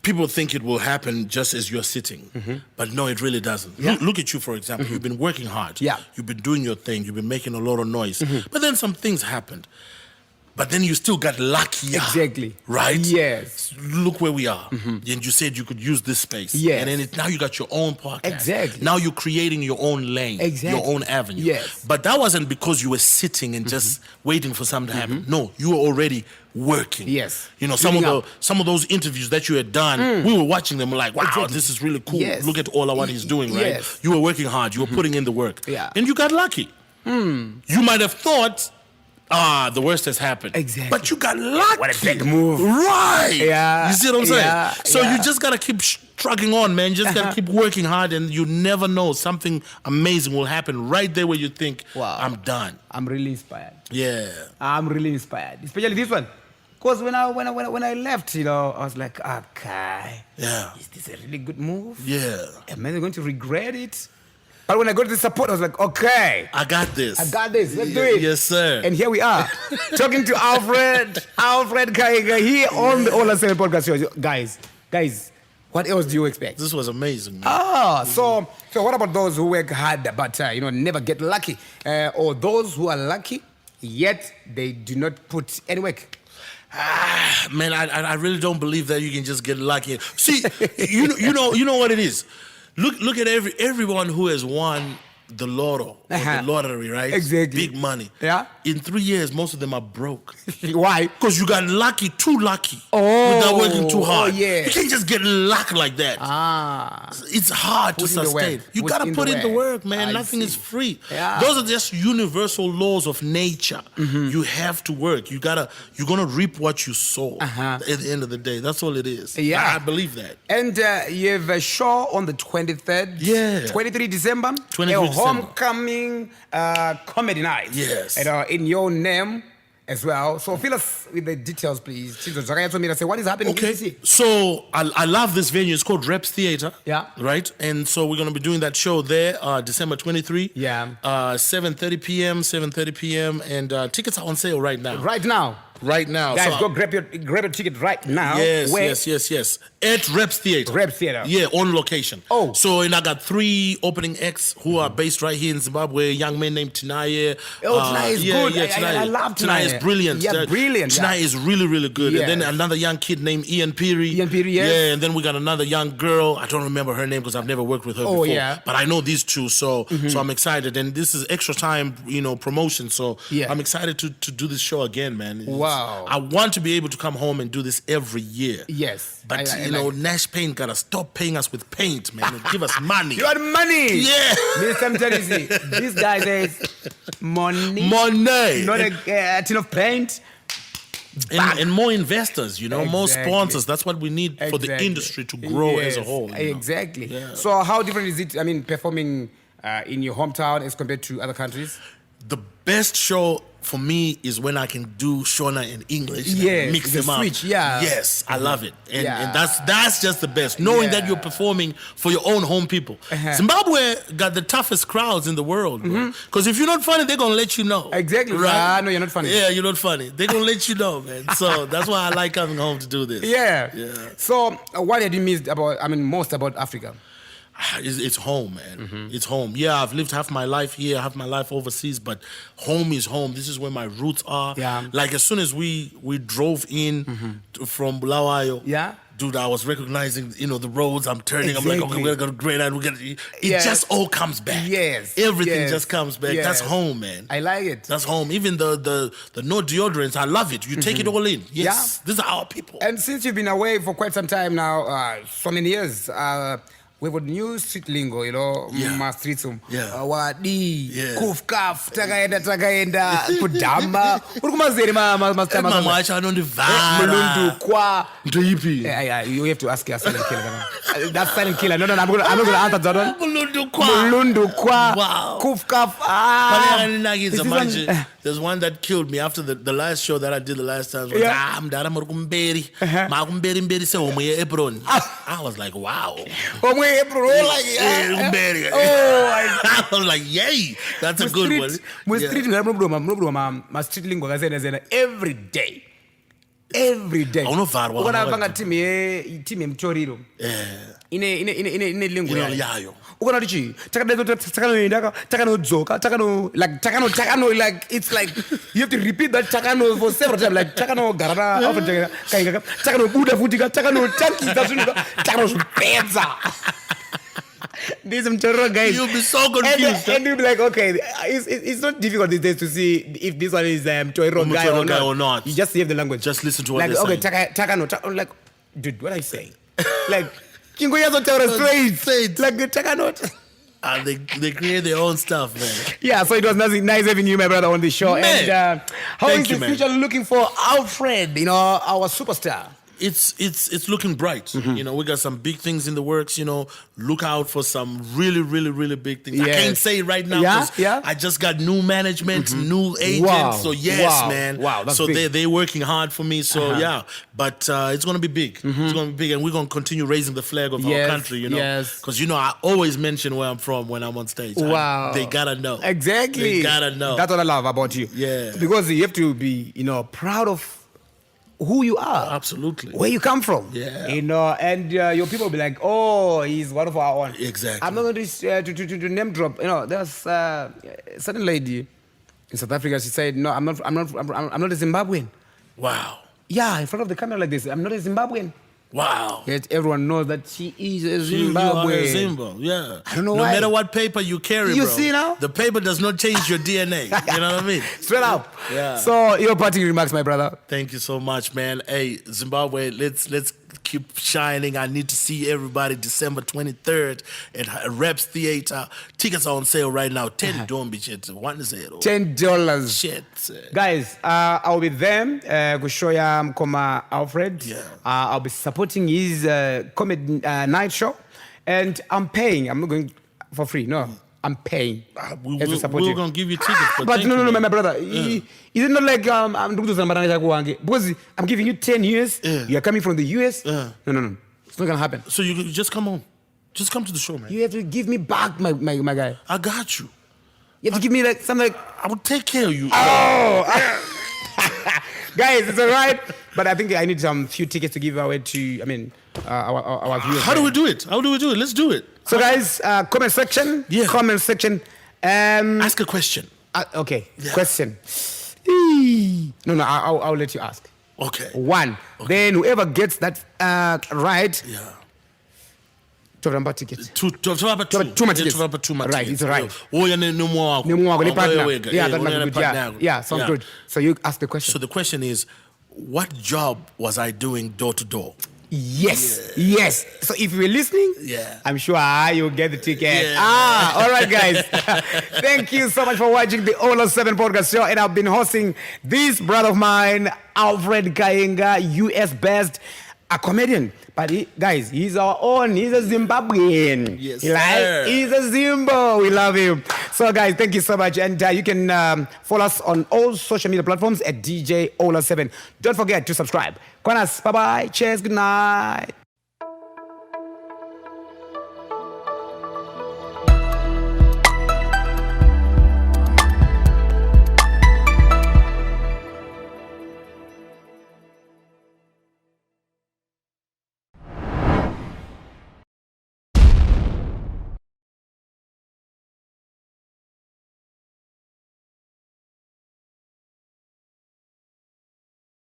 Speaker 2: people think it will happen just as you're sitting. But no, it really doesn't. Look at you, for example. You've been working hard.
Speaker 1: Yeah.
Speaker 2: You've been doing your thing. You've been making a lot of noise. But then some things happened. But then you still got lucky.
Speaker 1: Exactly.
Speaker 2: Right?
Speaker 1: Yes.
Speaker 2: Look where we are. And you said you could use this space.
Speaker 1: Yes.
Speaker 2: And then now you got your own podcast.
Speaker 1: Exactly.
Speaker 2: Now you're creating your own lane.
Speaker 1: Exactly.
Speaker 2: Your own avenue.
Speaker 1: Yes.
Speaker 2: But that wasn't because you were sitting and just waiting for something to happen. No, you were already working.
Speaker 1: Yes.
Speaker 2: You know, some of those interviews that you had done, we were watching them like, wow, this is really cool.
Speaker 1: Yes.
Speaker 2: Look at all of what he's doing, right?
Speaker 1: Yes.
Speaker 2: You were working hard. You were putting in the work.
Speaker 1: Yeah.
Speaker 2: And you got lucky. You might have thought, the worst has happened.
Speaker 1: Exactly.
Speaker 2: But you got lucky.
Speaker 1: What a big move.
Speaker 2: Right.
Speaker 1: Yeah.
Speaker 2: You see what I'm saying?
Speaker 1: Yeah.
Speaker 2: So you just got to keep trucking on, man. You just got to keep working hard, and you never know. Something amazing will happen right there where you think, I'm done.
Speaker 1: I'm really inspired.
Speaker 2: Yeah.
Speaker 1: I'm really inspired. Especially this one. Because when I left, you know, I was like, okay.
Speaker 2: Yeah.
Speaker 1: Is this a really good move?
Speaker 2: Yeah.
Speaker 1: Am I going to regret it? But when I got the support, I was like, okay.
Speaker 2: I got this.
Speaker 1: Let's do it.
Speaker 2: Yes, sir.
Speaker 1: And here we are, talking to Alfred Kainga here on the All 7 podcast show. Guys, what else do you expect?
Speaker 2: This was amazing, man.
Speaker 1: So what about those who work hard but, never get lucky? Or those who are lucky, yet they do not put any work?
Speaker 2: Man, I really don't believe that you can just get lucky. See, you know what it is. Look at everyone who has won the lotto, or the lottery, right?
Speaker 1: Exactly.
Speaker 2: Big money.
Speaker 1: Yeah.
Speaker 2: In 3 years, most of them are broke.
Speaker 1: Why?
Speaker 2: Because you got lucky, too lucky. Without working too hard.
Speaker 1: Yeah.
Speaker 2: You can't just get luck like that. It's hard to sustain. You got to put in the work, man. Nothing is free.
Speaker 1: Yeah.
Speaker 2: Those are just universal laws of nature. You have to work. You're going to reap what you sow at the end of the day. That's all it is.
Speaker 1: Yeah.
Speaker 2: I believe that.
Speaker 1: And you have a show on the 23rd.
Speaker 2: Yeah.
Speaker 1: 23 December.
Speaker 2: 23 December.
Speaker 1: Homecoming comedy night.
Speaker 2: Yes.
Speaker 1: In your name as well. So fill us with the details, please. Say what is happening.
Speaker 2: Okay. So I love this venue. It's called Reps Theater.
Speaker 1: Yeah.
Speaker 2: Right. And so we're going to be doing that show there, December 23.
Speaker 1: Yeah.
Speaker 2: 7:30 p.m. And tickets are on sale right now. Right now.
Speaker 1: Guys,
Speaker 2: so,
Speaker 1: go grab your ticket right now.
Speaker 2: Yes. At Reps Theater.
Speaker 1: Reps Theater.
Speaker 2: Yeah, on location.
Speaker 1: Oh.
Speaker 2: So, and I got 3 opening acts who are based right here in Zimbabwe. A young man named Tinaye.
Speaker 1: Tinaye is good. I love Tinaye.
Speaker 2: Tinaye is brilliant.
Speaker 1: Yeah, brilliant.
Speaker 2: Tinaye is really, really good.
Speaker 1: Yes.
Speaker 2: And then another young kid named Ian Peary.
Speaker 1: Yes.
Speaker 2: Yeah, and then we got another young girl. I don't remember her name because I've never worked with her before.
Speaker 1: Yeah.
Speaker 2: But I know these two, so I'm excited. And this is extra time, promotion. So I'm excited to do this show again, man.
Speaker 1: Wow.
Speaker 2: I want to be able to come home and do this every year.
Speaker 1: Yes.
Speaker 2: But, Nash Paint gotta stop paying us with paint, man. And give us money.
Speaker 1: You want money?
Speaker 2: Yeah.
Speaker 1: Mr. Mtarisi, this guy says money. Not a tin of paint.
Speaker 2: And more investors, more sponsors. That's what we need for the industry to grow as a whole.
Speaker 1: Exactly.
Speaker 2: Yeah.
Speaker 1: So how different is it, performing in your hometown as compared to other countries?
Speaker 2: The best show for me is when I can do Shona in English, mix them up.
Speaker 1: Switch, yeah.
Speaker 2: Yes, I love it, and that's just the best. Knowing that you're performing for your own home people. Zimbabwe got the toughest crowds in the world, because if you're not funny, they're gonna let you know.
Speaker 1: Exactly.
Speaker 2: Right?
Speaker 1: No, you're not funny.
Speaker 2: Yeah, you're not funny. They're gonna let you know, man. So that's why I like coming home to do this.
Speaker 1: Yeah. So what had you missed most about Africa?
Speaker 2: It's home, man. It's home. Yeah, I've lived half my life here, half my life overseas, but home is home. This is where my roots are.
Speaker 1: Yeah.
Speaker 2: Like as soon as we drove in from Bulawayo,
Speaker 1: yeah,
Speaker 2: dude, I was recognizing, the roads. I'm turning.
Speaker 1: Exactly.
Speaker 2: I'm like, okay, we're gonna go to Great Island. It just all comes back.
Speaker 1: Yes.
Speaker 2: Everything
Speaker 1: yes.
Speaker 2: just comes back.
Speaker 1: Yes.
Speaker 2: That's home, man.
Speaker 1: I like it.
Speaker 2: That's home. Even the no deodorants, I love it. You take it all in. Yes. These are our people.
Speaker 1: And since you've been away for quite some time now, so many years, we have a new street lingo, ma streets wadi, kuf kaf, takaenda, kudamba. Urukumazeri ma
Speaker 2: Mama acha anondivara.
Speaker 1: Mulundu kwa.
Speaker 2: Ndipi.
Speaker 1: Yeah, you have to ask your silent killer. That's silent killer. No, I'm not gonna answer that one. Mulundu kwa.
Speaker 2: Wow.
Speaker 1: Kuf kaf.
Speaker 2: There's one that killed me after the last show that I did the last time. Mdara murukumberi. Makumberi mberi se omwe Ebron. I was like, wow.
Speaker 1: I
Speaker 2: was like, yay, that's a good one.
Speaker 1: My street lingo every day.
Speaker 2: I don't know
Speaker 1: ukana team yemtoriro ine lingo
Speaker 2: yayo
Speaker 1: ukana tichi takano like it's like you have to repeat that takano for several times, like takano garana Alfed Kainga takano buda futika takano tanki takano penza. These Mchoro guys.
Speaker 2: You'll be so confused.
Speaker 1: And you'll be like, okay, it's not difficult these days to see if this one is Mchoro guy or not. You just hear the language.
Speaker 2: Just listen to what
Speaker 1: like,
Speaker 2: they're
Speaker 1: okay,
Speaker 2: saying.
Speaker 1: Takano, like, dude, what are you saying? Like, Kingo Yazo Tara straight. Like, Takano.
Speaker 2: And they create their own stuff, man.
Speaker 1: Yeah, so it was nice having you, my brother, on the show.
Speaker 2: Man.
Speaker 1: And how is the future looking for Alfred, our superstar?
Speaker 2: It's looking bright. We got some big things in the works. Look out for some really, really, really big things. Yes. I can't say it right now because I just got new management, new agents.
Speaker 1: Wow.
Speaker 2: So yes, man.
Speaker 1: Wow, that's
Speaker 2: so
Speaker 1: big.
Speaker 2: they're working hard for me. So yeah, but it's gonna be big. It's gonna be big, and we're gonna continue raising the flag of our country. Because I always mention where I'm from when I'm on stage.
Speaker 1: Wow,
Speaker 2: they gotta know.
Speaker 1: Exactly,
Speaker 2: they gotta know.
Speaker 1: That's what I love about you.
Speaker 2: Yeah,
Speaker 1: because you have to be proud of who you are,
Speaker 2: absolutely,
Speaker 1: where you come from, and your people will be like, oh, he's one of our own.
Speaker 2: Exactly.
Speaker 1: I'm not going to name drop. There's a certain lady in South Africa. She said, no, I'm not a Zimbabwean.
Speaker 2: Wow.
Speaker 1: Yeah, in front of the camera like this, I'm not a Zimbabwean.
Speaker 2: Wow.
Speaker 1: Yet everyone knows that she is a Zimbabwean.
Speaker 2: Yeah.
Speaker 1: I don't know
Speaker 2: why.
Speaker 1: No
Speaker 2: matter what paper you carry,
Speaker 1: you
Speaker 2: bro.
Speaker 1: see now?
Speaker 2: The paper does not change your DNA. You know what I mean?
Speaker 1: Straight up.
Speaker 2: Yeah.
Speaker 1: So your parting remarks, my brother.
Speaker 2: Thank you so much, man. Hey, Zimbabwe, let's keep shining. I need to see everybody December 23rd at Reps Theater. Tickets are on sale right now. $10
Speaker 1: $10.
Speaker 2: Shit.
Speaker 1: Guys, I'll be there. Kushoya Mkoma Alfred.
Speaker 2: Yeah.
Speaker 1: I'll be supporting his comedy night show. And I'm paying. I'm not going for free. No. I'm paying.
Speaker 2: We're going to give you tickets.
Speaker 1: But no, my brother. Is it not like I'm doing something because I'm giving you 10 years. You're coming from the US. No. It's not going to happen.
Speaker 2: So you just come on. Just come to the show, man.
Speaker 1: You have to give me back, my guy.
Speaker 2: I got you.
Speaker 1: You have to give me like something like...
Speaker 2: I will take care of you.
Speaker 1: Oh! Guys, it's all right. But I think I need some few tickets to give away to, our viewers.
Speaker 2: How do we do it? Let's do it.
Speaker 1: So guys, comment section.
Speaker 2: Yeah.
Speaker 1: Comment section.
Speaker 2: Ask a question.
Speaker 1: Okay.
Speaker 2: Yeah.
Speaker 1: Question. No, I'll let you ask.
Speaker 2: Okay.
Speaker 1: One. Okay. Then whoever gets that right.
Speaker 2: Yeah.
Speaker 1: Two tickets.
Speaker 2: Two tickets.
Speaker 1: Right, it's right.
Speaker 2: Oh, yeah,
Speaker 1: yeah, sounds good. So you ask the question.
Speaker 2: So the question is, what job was I doing door to door?
Speaker 1: Yes. So if you're listening, I'm sure you'll get the ticket. All right, guys. Thank you so much for watching the All 7 podcast show. And I've been hosting this brother of mine, Alfred Kainga, US-based, a comedian. But guys, he's our own. He's a Zimbabwean.
Speaker 2: Yes, sir.
Speaker 1: He's a Zimbo. We love him. So, guys, thank you so much. And you can follow us on all social media platforms at DJ All 7. Don't forget to subscribe. Bye-bye. Cheers. Good night.